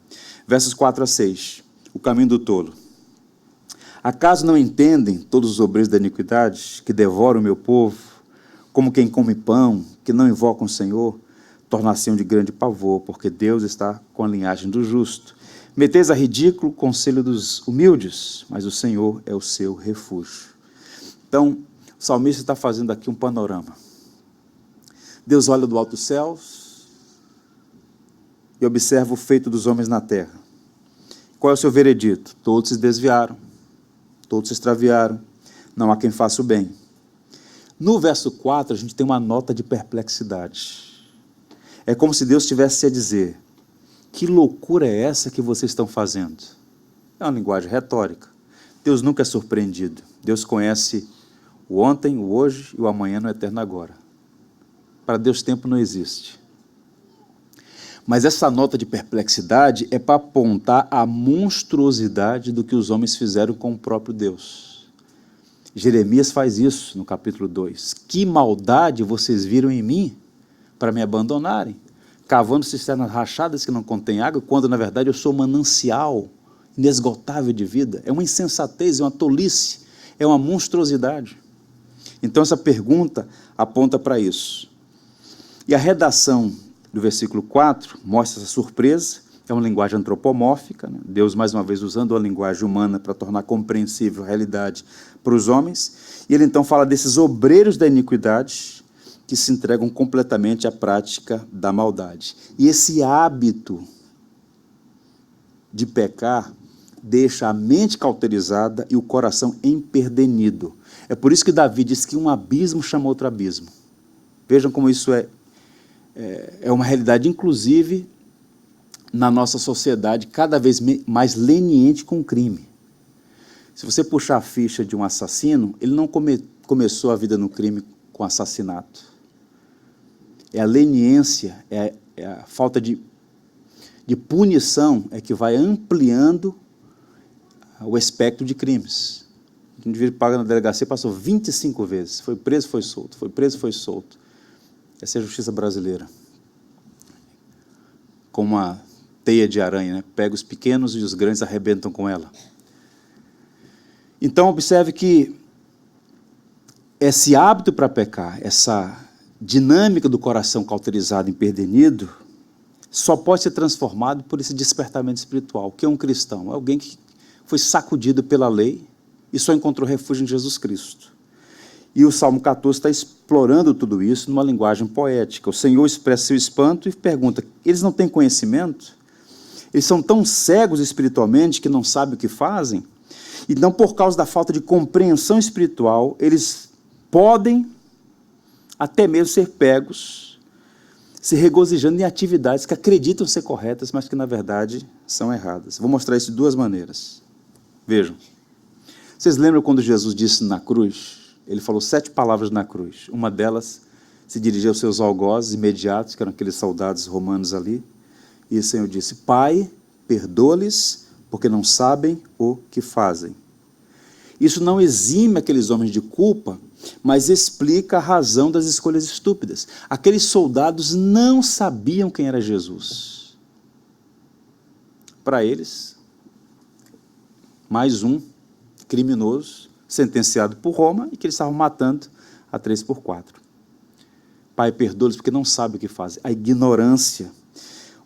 Versos 4 a 6, o caminho do tolo. Acaso não entendem todos os obreiros da iniquidade que devoram o meu povo, como quem come pão, que não invocam o Senhor, tornar-se-ão de grande pavor, porque Deus está com a linhagem do justo. Meteis a ridículo o conselho dos humildes, mas o Senhor é o seu refúgio. Então, o salmista está fazendo aqui um panorama. Deus olha do alto dos céus e observa o feito dos homens na terra. Qual é o seu veredito? Todos se desviaram, todos se extraviaram, não há quem faça o bem. No verso 4, a gente tem uma nota de perplexidade. É como se Deus tivesse a dizer, que loucura é essa que vocês estão fazendo? É uma linguagem retórica. Deus nunca é surpreendido. Deus conhece o ontem, o hoje e o amanhã no eterno agora. Para Deus tempo não existe. Mas essa nota de perplexidade é para apontar a monstruosidade do que os homens fizeram com o próprio Deus. Jeremias faz isso no capítulo 2. Que maldade vocês viram em mim para me abandonarem? Cavando cisternas rachadas que não contêm água, quando na verdade eu sou manancial inesgotável de vida, é uma insensatez, é uma tolice, é uma monstruosidade. Então essa pergunta aponta para isso. E a redação do versículo 4 mostra essa surpresa, é uma linguagem antropomórfica, né? Deus mais uma vez usando a linguagem humana para tornar compreensível a realidade para os homens, e ele então fala desses obreiros da iniquidade que se entregam completamente à prática da maldade. E esse hábito de pecar deixa a mente cauterizada e o coração emperdenido. É por isso que Davi diz que um abismo chama outro abismo. Vejam como isso é uma realidade, inclusive, na nossa sociedade, cada vez mais leniente com o crime. Se você puxar a ficha de um assassino, ele não começou a vida no crime com assassinato. É a leniência, é a falta de punição é que vai ampliando o espectro de crimes. O indivíduo paga na delegacia, passou 25 vezes, foi preso, foi solto, foi preso, foi solto. Essa é a justiça brasileira. Como uma teia de aranha, né? Pega os pequenos e os grandes arrebentam com ela. Então, observe que esse hábito para pecar, essa dinâmica do coração cauterizado, emperdenido, só pode ser transformado por esse despertamento espiritual. O que é um cristão? É alguém que foi sacudido pela lei e só encontrou refúgio em Jesus Cristo. E o Salmo 14 está explorando tudo isso numa linguagem poética. O Senhor expressa seu espanto e pergunta, eles não têm conhecimento? Eles são tão cegos espiritualmente que não sabem o que fazem? Então, por causa da falta de compreensão espiritual, eles podem até mesmo ser pegos, se regozijando em atividades que acreditam ser corretas, mas que, na verdade, são erradas. Vou mostrar isso de duas maneiras. Vejam. Vocês lembram quando Jesus disse na cruz? Ele falou 7 palavras na cruz. Uma delas se dirigia aos seus algozes imediatos, que eram aqueles soldados romanos ali. E o Senhor disse, Pai, perdoa-lhes, porque não sabem o que fazem. Isso não exime aqueles homens de culpa, mas explica a razão das escolhas estúpidas. Aqueles soldados não sabiam quem era Jesus. Para eles, mais um criminoso, sentenciado por Roma, e que eles estavam matando a 3x4. Pai, perdoa-lhes, porque não sabem o que fazem. A ignorância.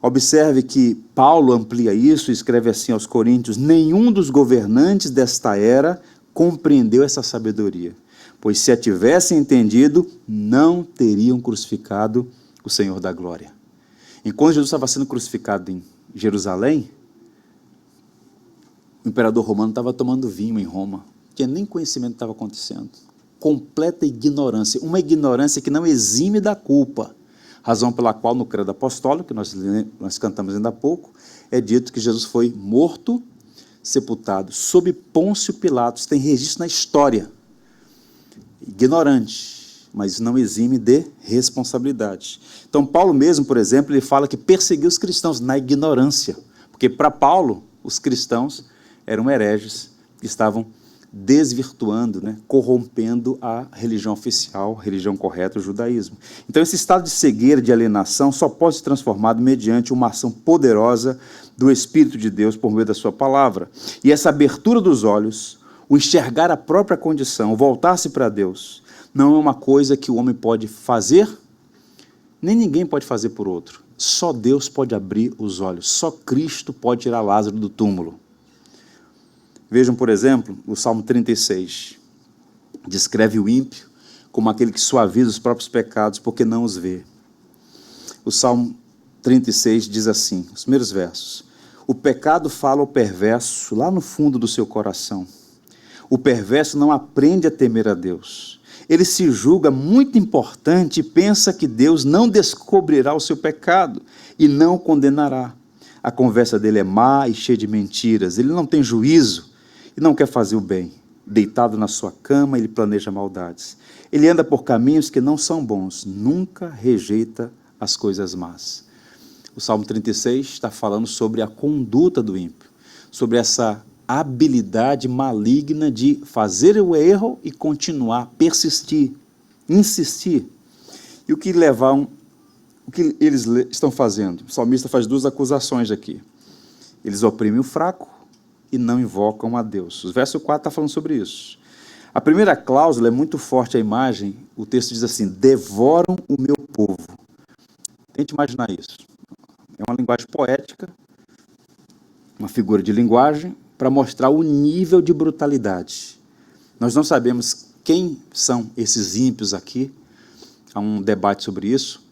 Observe que Paulo amplia isso e escreve assim aos Coríntios, nenhum dos governantes desta era compreendeu essa sabedoria, pois se a tivessem entendido, não teriam crucificado o Senhor da glória. Enquanto Jesus estava sendo crucificado em Jerusalém, o imperador romano estava tomando vinho em Roma, não tinha nem conhecimento do que estava acontecendo. Completa ignorância, uma ignorância que não exime da culpa, razão pela qual no credo apostólico, que nós cantamos ainda há pouco, é dito que Jesus foi morto, sepultado, sob Pôncio Pilatos, tem registro na história. Ignorante, mas não exime de responsabilidade. Então, Paulo mesmo, por exemplo, ele fala que perseguiu os cristãos na ignorância, porque para Paulo, os cristãos eram hereges, que estavam desvirtuando, né, corrompendo a religião oficial, a religião correta, o judaísmo. Então, esse estado de cegueira, de alienação, só pode ser transformado mediante uma ação poderosa do Espírito de Deus por meio da sua palavra. E essa abertura dos olhos, o enxergar a própria condição, o voltar-se para Deus, não é uma coisa que o homem pode fazer, nem ninguém pode fazer por outro. Só Deus pode abrir os olhos, só Cristo pode tirar Lázaro do túmulo. Vejam, por exemplo, o Salmo 36, descreve o ímpio como aquele que suaviza os próprios pecados porque não os vê. O Salmo 36 diz assim, os primeiros versos, o pecado fala ao perverso lá no fundo do seu coração. O perverso não aprende a temer a Deus. Ele se julga muito importante e pensa que Deus não descobrirá o seu pecado e não o condenará. A conversa dele é má e cheia de mentiras, ele não tem juízo e não quer fazer o bem. Deitado na sua cama, ele planeja maldades. Ele anda por caminhos que não são bons, nunca rejeita as coisas más. O Salmo 36 está falando sobre a conduta do ímpio, sobre essa habilidade maligna de fazer o erro e continuar, persistir, insistir. E o que eles estão fazendo? O salmista faz 2 acusações aqui. Eles oprimem o fraco e não invocam a Deus. O verso 4 está falando sobre isso. A primeira cláusula é muito forte a imagem, o texto diz assim, devoram o meu povo. Tente imaginar isso. É uma linguagem poética, uma figura de linguagem, para mostrar o nível de brutalidade. Nós não sabemos quem são esses ímpios aqui, há um debate sobre isso,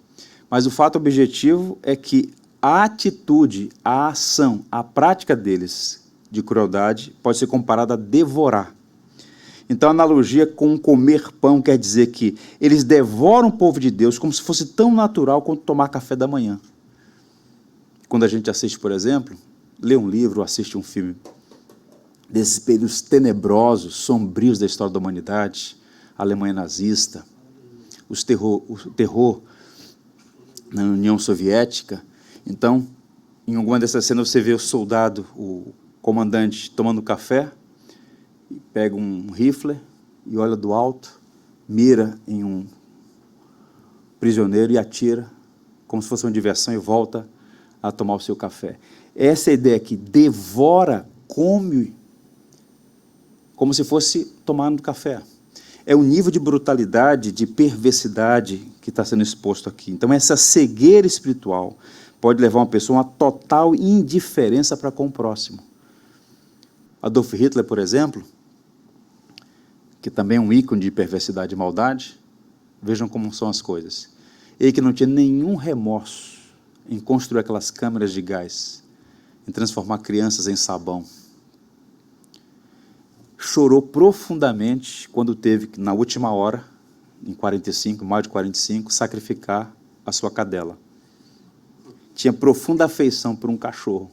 mas o fato objetivo é que a atitude, a ação, a prática deles de crueldade pode ser comparada a devorar. Então, a analogia com comer pão quer dizer que eles devoram o povo de Deus como se fosse tão natural quanto tomar café da manhã. Quando a gente assiste, por exemplo, lê um livro ou assiste um filme desses períodos tenebrosos, sombrios da história da humanidade, a Alemanha nazista, o terror na União Soviética. Então, em alguma dessas cenas você vê o soldado, o comandante, tomando café, pega um rifle e olha do alto, mira em um prisioneiro e atira, como se fosse uma diversão, e volta a tomar o seu café. Essa é a ideia aqui, devora, come, como se fosse tomando café. É o nível de brutalidade, de perversidade que está sendo exposto aqui. Então, essa cegueira espiritual pode levar uma pessoa a uma total indiferença para com o próximo. Adolf Hitler, por exemplo, que também é um ícone de perversidade e maldade, vejam como são as coisas. Ele que não tinha nenhum remorso em construir aquelas câmeras de gás, em transformar crianças em sabão, chorou profundamente quando teve que, na última hora, em 45, maio de 45, sacrificar a sua cadela. Tinha profunda afeição por um cachorro,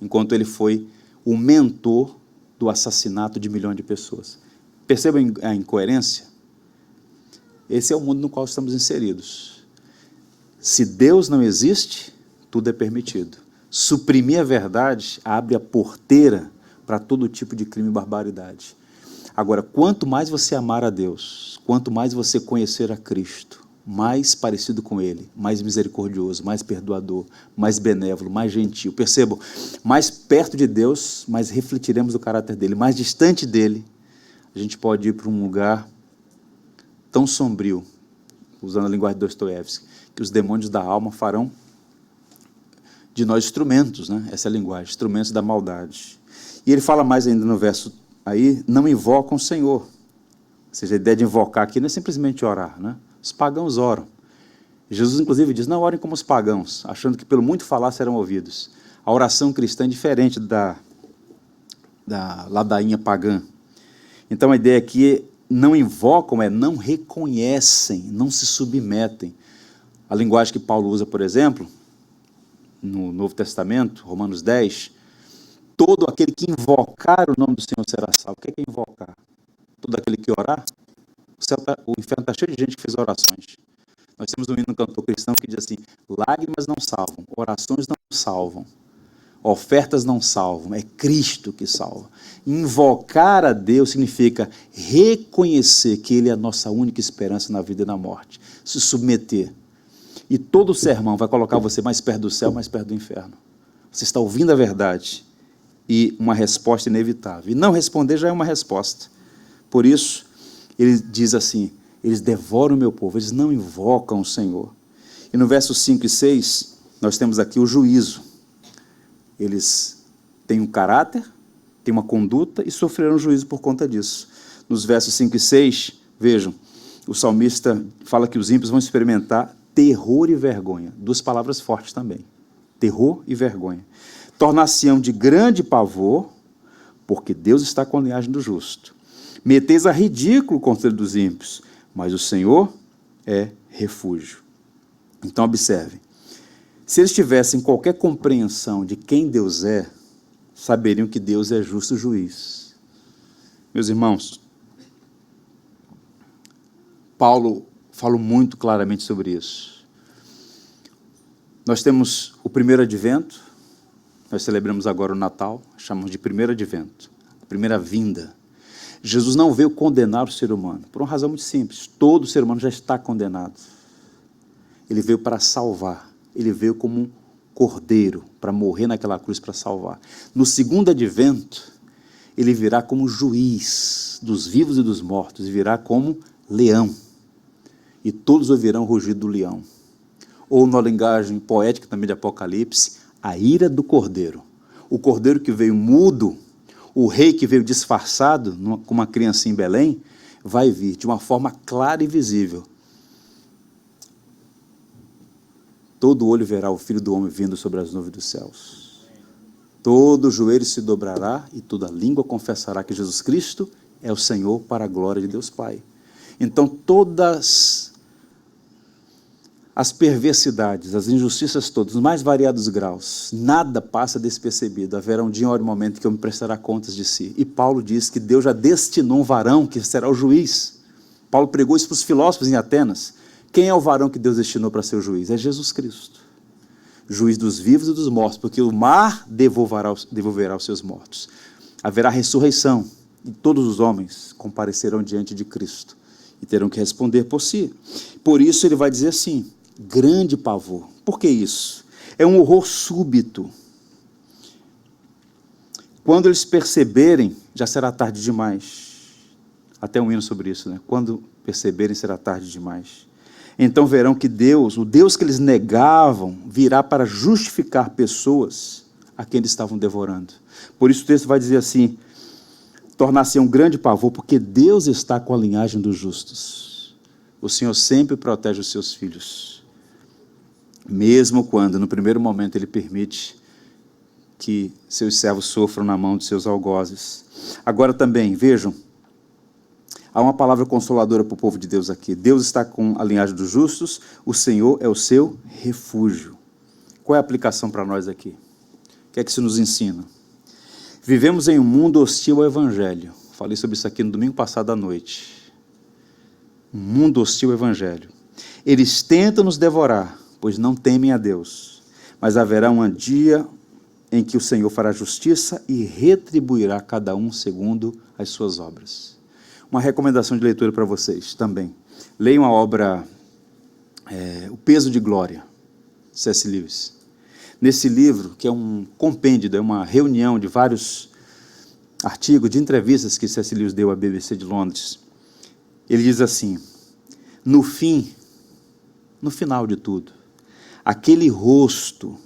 enquanto ele foi o mentor do assassinato de milhões de pessoas. Percebam a incoerência? Esse é o mundo no qual estamos inseridos. Se Deus não existe, tudo é permitido. Suprimir a verdade abre a porteira para todo tipo de crime e barbaridade. Agora, quanto mais você amar a Deus, quanto mais você conhecer a Cristo, mais parecido com Ele, mais misericordioso, mais perdoador, mais benévolo, mais gentil. Percebam, mais perto de Deus, mais refletiremos o caráter dEle. Mais distante dEle, a gente pode ir para um lugar tão sombrio, usando a linguagem de Dostoiévski, que os demônios da alma farão de nós instrumentos, né? Essa é a linguagem, instrumentos da maldade. E ele fala mais ainda no verso aí, não invocam o Senhor. Ou seja, a ideia de invocar aqui não é simplesmente orar, né? Os pagãos oram. Jesus, inclusive, diz, não orem como os pagãos, achando que pelo muito falar serão ouvidos. A oração cristã é diferente da ladainha pagã. Então, a ideia aqui é, não invocam, não reconhecem, não se submetem. A linguagem que Paulo usa, por exemplo, no Novo Testamento, Romanos 10, todo aquele que invocar o nome do Senhor será salvo. O que é invocar? Todo aquele que orar? O inferno está cheio de gente que fez orações. Nós temos um hino cantor cristão que diz assim, lágrimas não salvam, orações não salvam, ofertas não salvam, é Cristo que salva. Invocar a Deus significa reconhecer que Ele é a nossa única esperança na vida e na morte. Se submeter. E todo o sermão vai colocar você mais perto do céu, mais perto do inferno. Você está ouvindo a verdade e uma resposta inevitável. E não responder já é uma resposta. Por isso, ele diz assim, eles devoram o meu povo, eles não invocam o Senhor. E no versos 5 e 6, nós temos aqui o juízo. Eles têm um caráter, têm uma conduta e sofrerão juízo por conta disso. Nos versos 5 e 6, vejam, o salmista fala que os ímpios vão experimentar terror e vergonha. Duas palavras fortes também. Terror e vergonha. Tornar-se-ão de grande pavor, porque Deus está com a linhagem do justo. Meteis a ridículo o conselho dos ímpios, mas o Senhor é refúgio. Então, observem. Se eles tivessem qualquer compreensão de quem Deus é, saberiam que Deus é justo juiz. Meus irmãos, Paulo fala muito claramente sobre isso. Nós temos o primeiro advento, nós celebramos agora o Natal, chamamos de primeiro advento, a primeira vinda. Jesus não veio condenar o ser humano, por uma razão muito simples, todo ser humano já está condenado. Ele veio para salvar, ele veio como cordeiro, para morrer naquela cruz para salvar. No segundo advento, ele virá como juiz dos vivos e dos mortos, e virá como leão. E todos ouvirão o rugido do leão. Ou, na linguagem poética também de Apocalipse, a ira do cordeiro. O cordeiro que veio mudo, o rei que veio disfarçado, como uma criancinha em Belém, vai vir de uma forma clara e visível. Todo olho verá o Filho do Homem vindo sobre as nuvens dos céus. Todo joelho se dobrará e toda língua confessará que Jesus Cristo é o Senhor, para a glória de Deus Pai. Então, todas as perversidades, as injustiças todas, nos mais variados graus, nada passa despercebido. Haverá um dia, hora e momento que eu me prestará contas de si. E Paulo diz que Deus já destinou um varão que será o juiz. Paulo pregou isso para os filósofos em Atenas. Quem é o varão que Deus destinou para ser o juiz? É Jesus Cristo. Juiz dos vivos e dos mortos, porque o mar devolverá os seus mortos. Haverá ressurreição, e todos os homens comparecerão diante de Cristo e terão que responder por si. Por isso ele vai dizer assim, grande pavor. Por que isso? É um horror súbito. Quando eles perceberem, já será tarde demais. Até um hino sobre isso, né? Quando perceberem, será tarde demais. Então verão que Deus, o Deus que eles negavam, virá para justificar pessoas a quem eles estavam devorando. Por isso o texto vai dizer assim, tornar-se um grande pavor, porque Deus está com a linhagem dos justos. O Senhor sempre protege os seus filhos. Mesmo quando, no primeiro momento, Ele permite que seus servos sofram na mão de seus algozes. Agora também, vejam, há uma palavra consoladora para o povo de Deus aqui. Deus está com a linhagem dos justos, o Senhor é o seu refúgio. Qual é a aplicação para nós aqui? O que é que isso nos ensina? Vivemos em um mundo hostil ao Evangelho. Falei sobre isso aqui no domingo passado à noite. Um mundo hostil ao Evangelho. Eles tentam nos devorar, pois não temem a Deus. Mas haverá um dia em que o Senhor fará justiça e retribuirá cada um segundo as suas obras. Uma recomendação de leitura para vocês também. Leiam a obra O Peso de Glória, C.S. Lewis. Nesse livro, que é um compêndio, é uma reunião de vários artigos, de entrevistas que C.S. Lewis deu à BBC de Londres, ele diz assim, no final de tudo, aquele rosto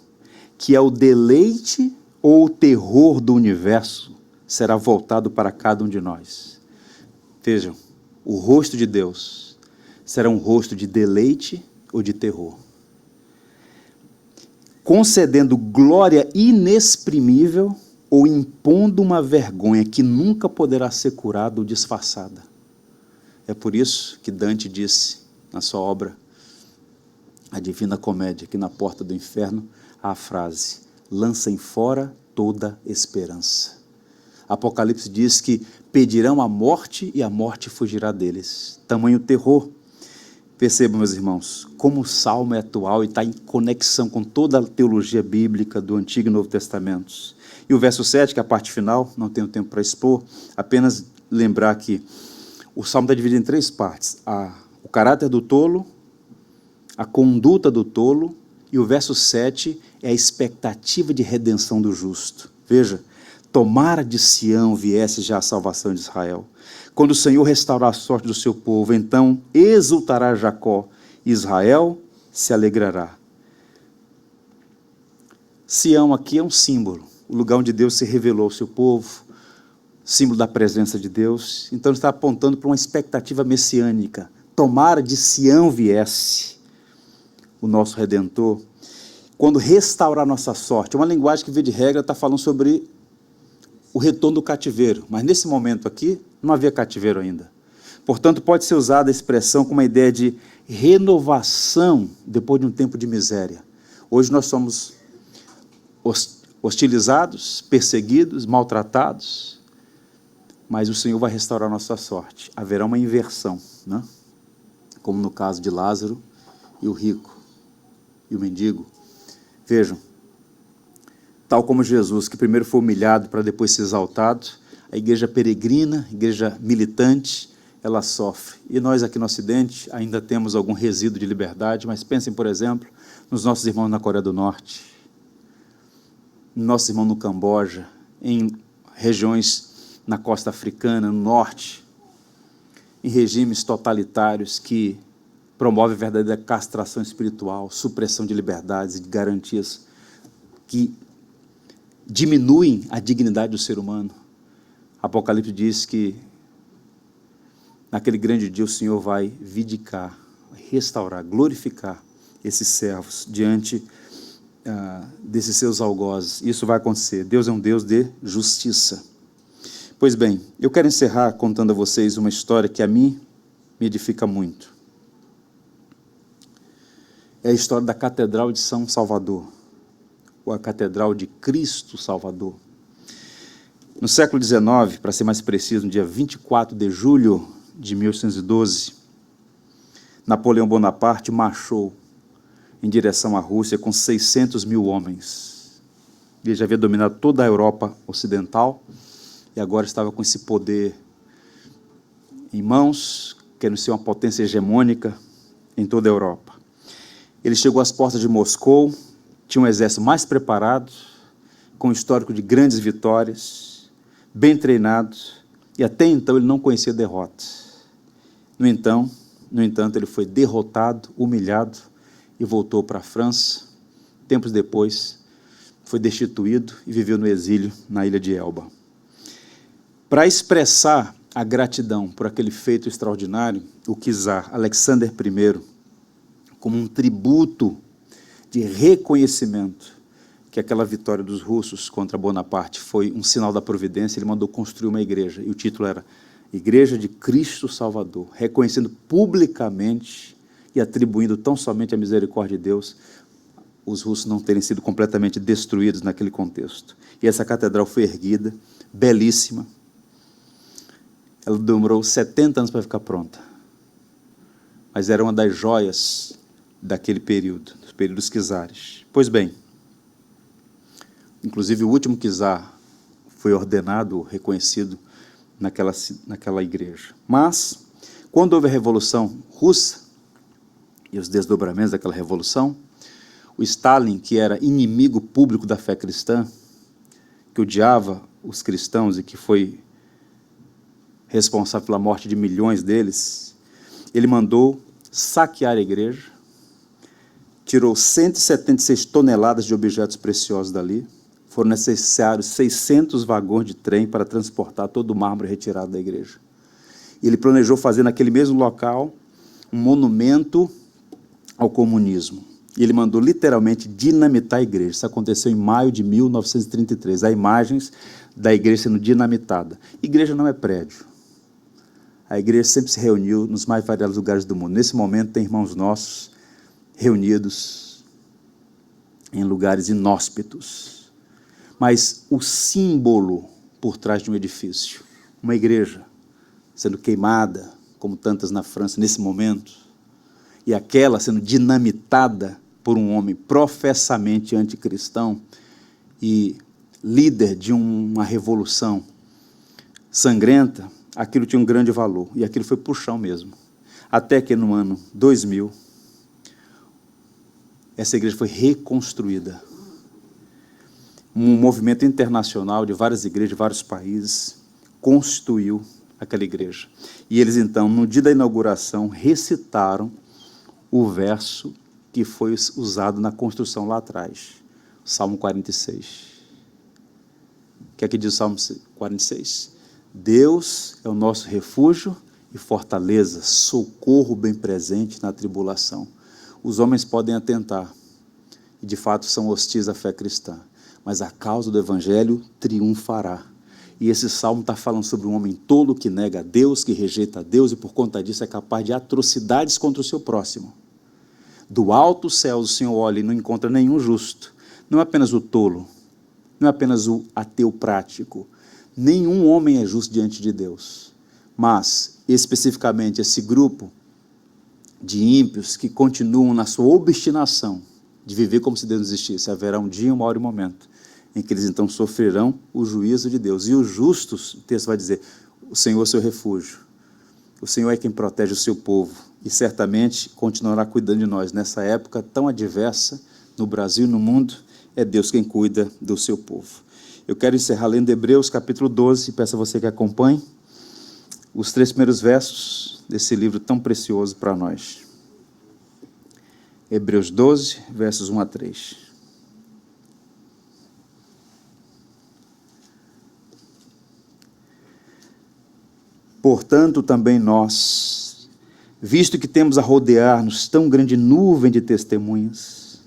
que é o deleite ou o terror do universo será voltado para cada um de nós. Vejam, o rosto de Deus será um rosto de deleite ou de terror, concedendo glória inexprimível ou impondo uma vergonha que nunca poderá ser curada ou disfarçada. É por isso que Dante disse na sua obra A Divina Comédia, que na porta do inferno há a frase, lancem fora toda esperança. Apocalipse diz que pedirão a morte e a morte fugirá deles. Tamanho terror. Percebam, meus irmãos, como o Salmo é atual e está em conexão com toda a teologia bíblica do Antigo e Novo Testamentos. E o verso 7, que é a parte final, não tenho tempo para expor, apenas lembrar que o Salmo está dividido em 3 partes. O caráter do tolo, a conduta do tolo, e o verso 7 é a expectativa de redenção do justo. Veja, tomara de Sião viesse já a salvação de Israel. Quando o Senhor restaurar a sorte do seu povo, então exultará Jacó, e Israel se alegrará. Sião aqui é um símbolo, o lugar onde Deus se revelou ao seu povo, símbolo da presença de Deus. Então ele está apontando para uma expectativa messiânica. Tomara de Sião viesse o nosso Redentor. Quando restaurar nossa sorte, uma linguagem que, via de regra, está falando sobre o retorno do cativeiro, mas nesse momento aqui, não havia cativeiro ainda. Portanto, pode ser usada a expressão com uma ideia de renovação depois de um tempo de miséria. Hoje nós somos hostilizados, perseguidos, maltratados, mas o Senhor vai restaurar nossa sorte. Haverá uma inversão, né? Como no caso de Lázaro e o rico e o mendigo. Vejam, tal como Jesus, que primeiro foi humilhado para depois ser exaltado, a igreja peregrina, igreja militante, ela sofre. E nós aqui no Ocidente ainda temos algum resíduo de liberdade, mas pensem, por exemplo, nos nossos irmãos na Coreia do Norte, nossos irmãos no Camboja, em regiões na costa africana, no norte, em regimes totalitários que promovem verdadeira castração espiritual, supressão de liberdades e de garantias que diminuem a dignidade do ser humano. Apocalipse diz que naquele grande dia o Senhor vai vindicar, restaurar, glorificar esses servos diante desses seus algozes. Isso vai acontecer. Deus é um Deus de justiça. Pois bem, eu quero encerrar contando a vocês uma história que a mim me edifica muito. É a história da Catedral de São Salvador, ou a Catedral de Cristo Salvador. No século XIX, para ser mais preciso, no dia 24 de julho de 1812, Napoleão Bonaparte marchou em direção à Rússia com 600 mil homens. Ele já havia dominado toda a Europa Ocidental e agora estava com esse poder em mãos, querendo ser uma potência hegemônica em toda a Europa. Ele chegou às portas de Moscou, tinha um exército mais preparado, com um histórico de grandes vitórias, bem treinado, e até então ele não conhecia derrota. No entanto, ele foi derrotado, humilhado, e voltou para a França. Tempos depois, foi destituído e viveu no exílio na ilha de Elba. Para expressar a gratidão por aquele feito extraordinário, o czar Alexander I, como um tributo de reconhecimento que aquela vitória dos russos contra Bonaparte foi um sinal da providência, ele mandou construir uma igreja, e o título era Igreja de Cristo Salvador, reconhecendo publicamente e atribuindo tão somente a misericórdia de Deus, os russos não terem sido completamente destruídos naquele contexto. E essa catedral foi erguida, belíssima. Ela demorou 70 anos para ficar pronta. Mas era uma das joias daquele período, dos períodos czares. Pois bem, inclusive o último czar foi ordenado, reconhecido naquela igreja. Mas, quando houve a Revolução Russa, e os desdobramentos daquela revolução, o Stalin, que era inimigo público da fé cristã, que odiava os cristãos e que foi responsável pela morte de milhões deles, ele mandou saquear a igreja, tirou 176 toneladas de objetos preciosos dali, foram necessários 600 vagões de trem para transportar todo o mármore retirado da igreja. E ele planejou fazer naquele mesmo local um monumento ao comunismo. E ele mandou literalmente dinamitar a igreja. Isso aconteceu em maio de 1933. Há imagens da igreja sendo dinamitada. Igreja não é prédio. A igreja sempre se reuniu nos mais variados lugares do mundo. Nesse momento tem irmãos nossos reunidos em lugares inóspitos. Mas o símbolo por trás de um edifício, uma igreja sendo queimada, como tantas na França nesse momento, e aquela sendo dinamitada por um homem professamente anticristão e líder de uma revolução sangrenta, aquilo tinha um grande valor, e aquilo foi pro chão mesmo. Até que no ano 2000, essa igreja foi reconstruída. Um movimento internacional de várias igrejas, de vários países, constituiu aquela igreja. E eles, então, no dia da inauguração, recitaram o verso que foi usado na construção lá atrás, Salmo 46. O que é que diz o Salmo 46? Deus é o nosso refúgio e fortaleza, socorro bem presente na tribulação. Os homens podem atentar, e de fato são hostis à fé cristã, mas a causa do evangelho triunfará. E esse salmo está falando sobre um homem tolo que nega a Deus, que rejeita a Deus, e por conta disso é capaz de atrocidades contra o seu próximo. Do alto céu o Senhor olha e não encontra nenhum justo. Não é apenas o tolo, não é apenas o ateu prático. Nenhum homem é justo diante de Deus. Mas, especificamente, esse grupo de ímpios que continuam na sua obstinação de viver como se Deus não existisse, haverá um dia, uma hora e um momento em que eles então sofrerão o juízo de Deus. E os justos, o texto vai dizer, o Senhor é o seu refúgio. O Senhor é quem protege o seu povo e certamente continuará cuidando de nós nessa época tão adversa no Brasil e no mundo, é Deus quem cuida do seu povo. Eu quero encerrar lendo Hebreus capítulo 12, peço a você que acompanhe os 3 primeiros versos desse livro tão precioso para nós. Hebreus 12, versos 1 a 3. Portanto, também nós, visto que temos a rodear-nos tão grande nuvem de testemunhas,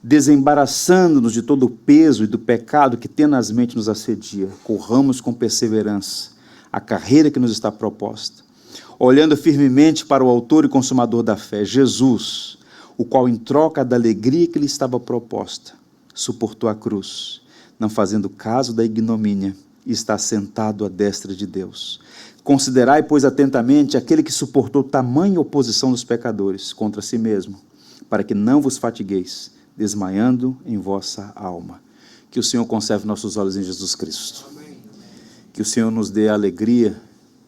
desembaraçando-nos de todo o peso e do pecado que tenazmente nos assedia, corramos com perseverança a carreira que nos está proposta, olhando firmemente para o autor e consumador da fé, Jesus, o qual, em troca da alegria que lhe estava proposta, suportou a cruz, não fazendo caso da ignomínia, e está sentado à destra de Deus. Considerai, pois, atentamente aquele que suportou tamanha oposição dos pecadores contra si mesmo, para que não vos fatigueis, desmaiando em vossa alma. Que o Senhor conserve nossos olhos em Jesus Cristo. Amém. Que o Senhor nos dê a alegria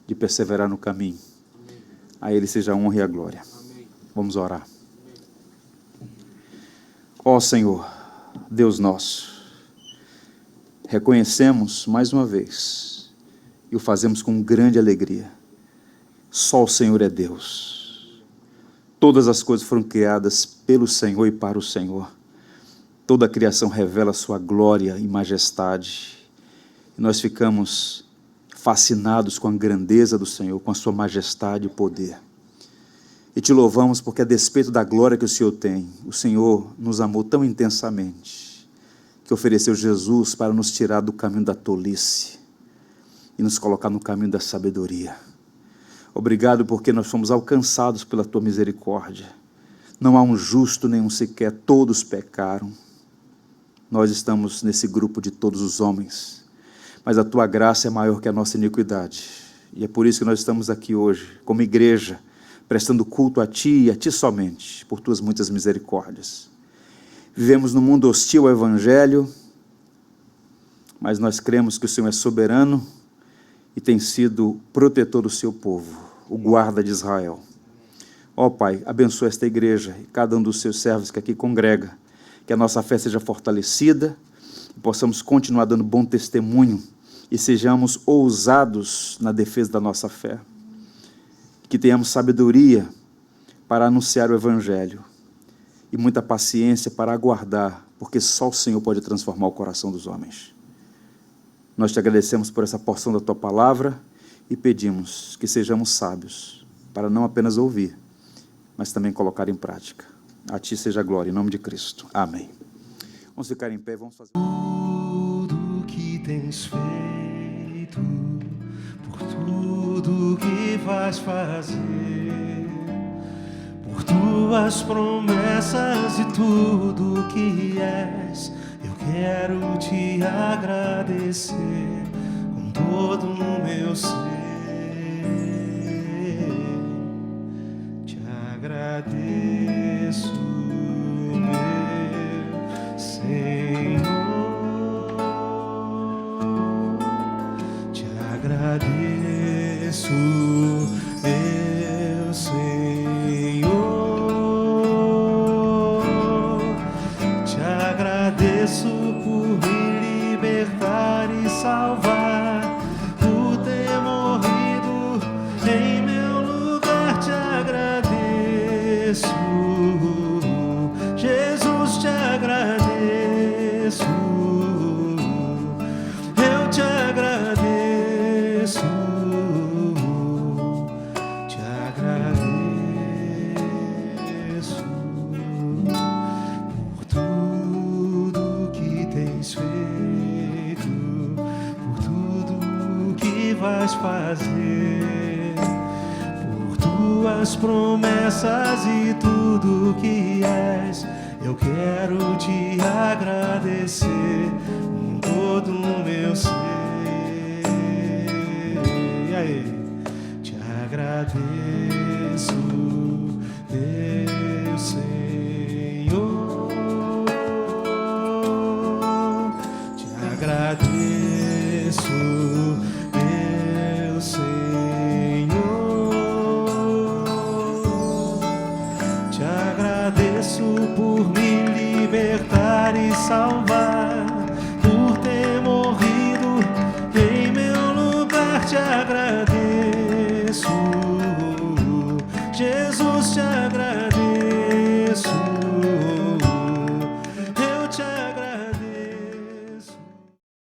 de perseverar no caminho. Amém. A Ele seja a honra e a glória. Amém. Vamos orar. Ó Senhor, Deus nosso, reconhecemos mais uma vez e o fazemos com grande alegria. Só o Senhor é Deus. Todas as coisas foram criadas pelo Senhor e para o Senhor. Toda a criação revela a sua glória e majestade. E nós ficamos fascinados com a grandeza do Senhor, com a sua majestade e poder. E te louvamos porque, a despeito da glória que o Senhor tem, o Senhor nos amou tão intensamente, que ofereceu Jesus para nos tirar do caminho da tolice e nos colocar no caminho da sabedoria. Obrigado porque nós fomos alcançados pela tua misericórdia. Não há um justo nenhum sequer, todos pecaram. Nós estamos nesse grupo de todos os homens, mas a tua graça é maior que a nossa iniquidade. E é por isso que nós estamos aqui hoje, como igreja, prestando culto a Ti e a Ti somente, por Tuas muitas misericórdias. Vivemos num mundo hostil ao Evangelho, mas nós cremos que o Senhor é soberano e tem sido protetor do seu povo, o guarda de Israel. Ó Pai, abençoa esta igreja e cada um dos seus servos que aqui congrega, que a nossa fé seja fortalecida e possamos continuar dando bom testemunho e sejamos ousados na defesa da nossa fé. Que tenhamos sabedoria para anunciar o Evangelho e muita paciência para aguardar, porque só o Senhor pode transformar o coração dos homens. Nós te agradecemos por essa porção da Tua Palavra e pedimos que sejamos sábios para não apenas ouvir, mas também colocar em prática. A Ti seja a glória, em nome de Cristo. Amém. Vamos ficar em pé, vamos fazer...
Tudo que tens feito, por tudo que vais fazer, por Tuas promessas e tudo que és, eu quero Te agradecer com todo o meu ser. Te agradeço, meu Senhor. Te agradeço, meu Senhor. Te agradeço por me libertar e salvar, por ter morrido em meu lugar. Te agradeço, Jesus, te agradeço. Eu te agradeço, te agradeço por tudo que tens feito, por tudo que vais fazer, por Tuas promessas e tudo que és. Eu quero Te agradecer com todo o meu ser. E aí? Te agradeço, meu Senhor.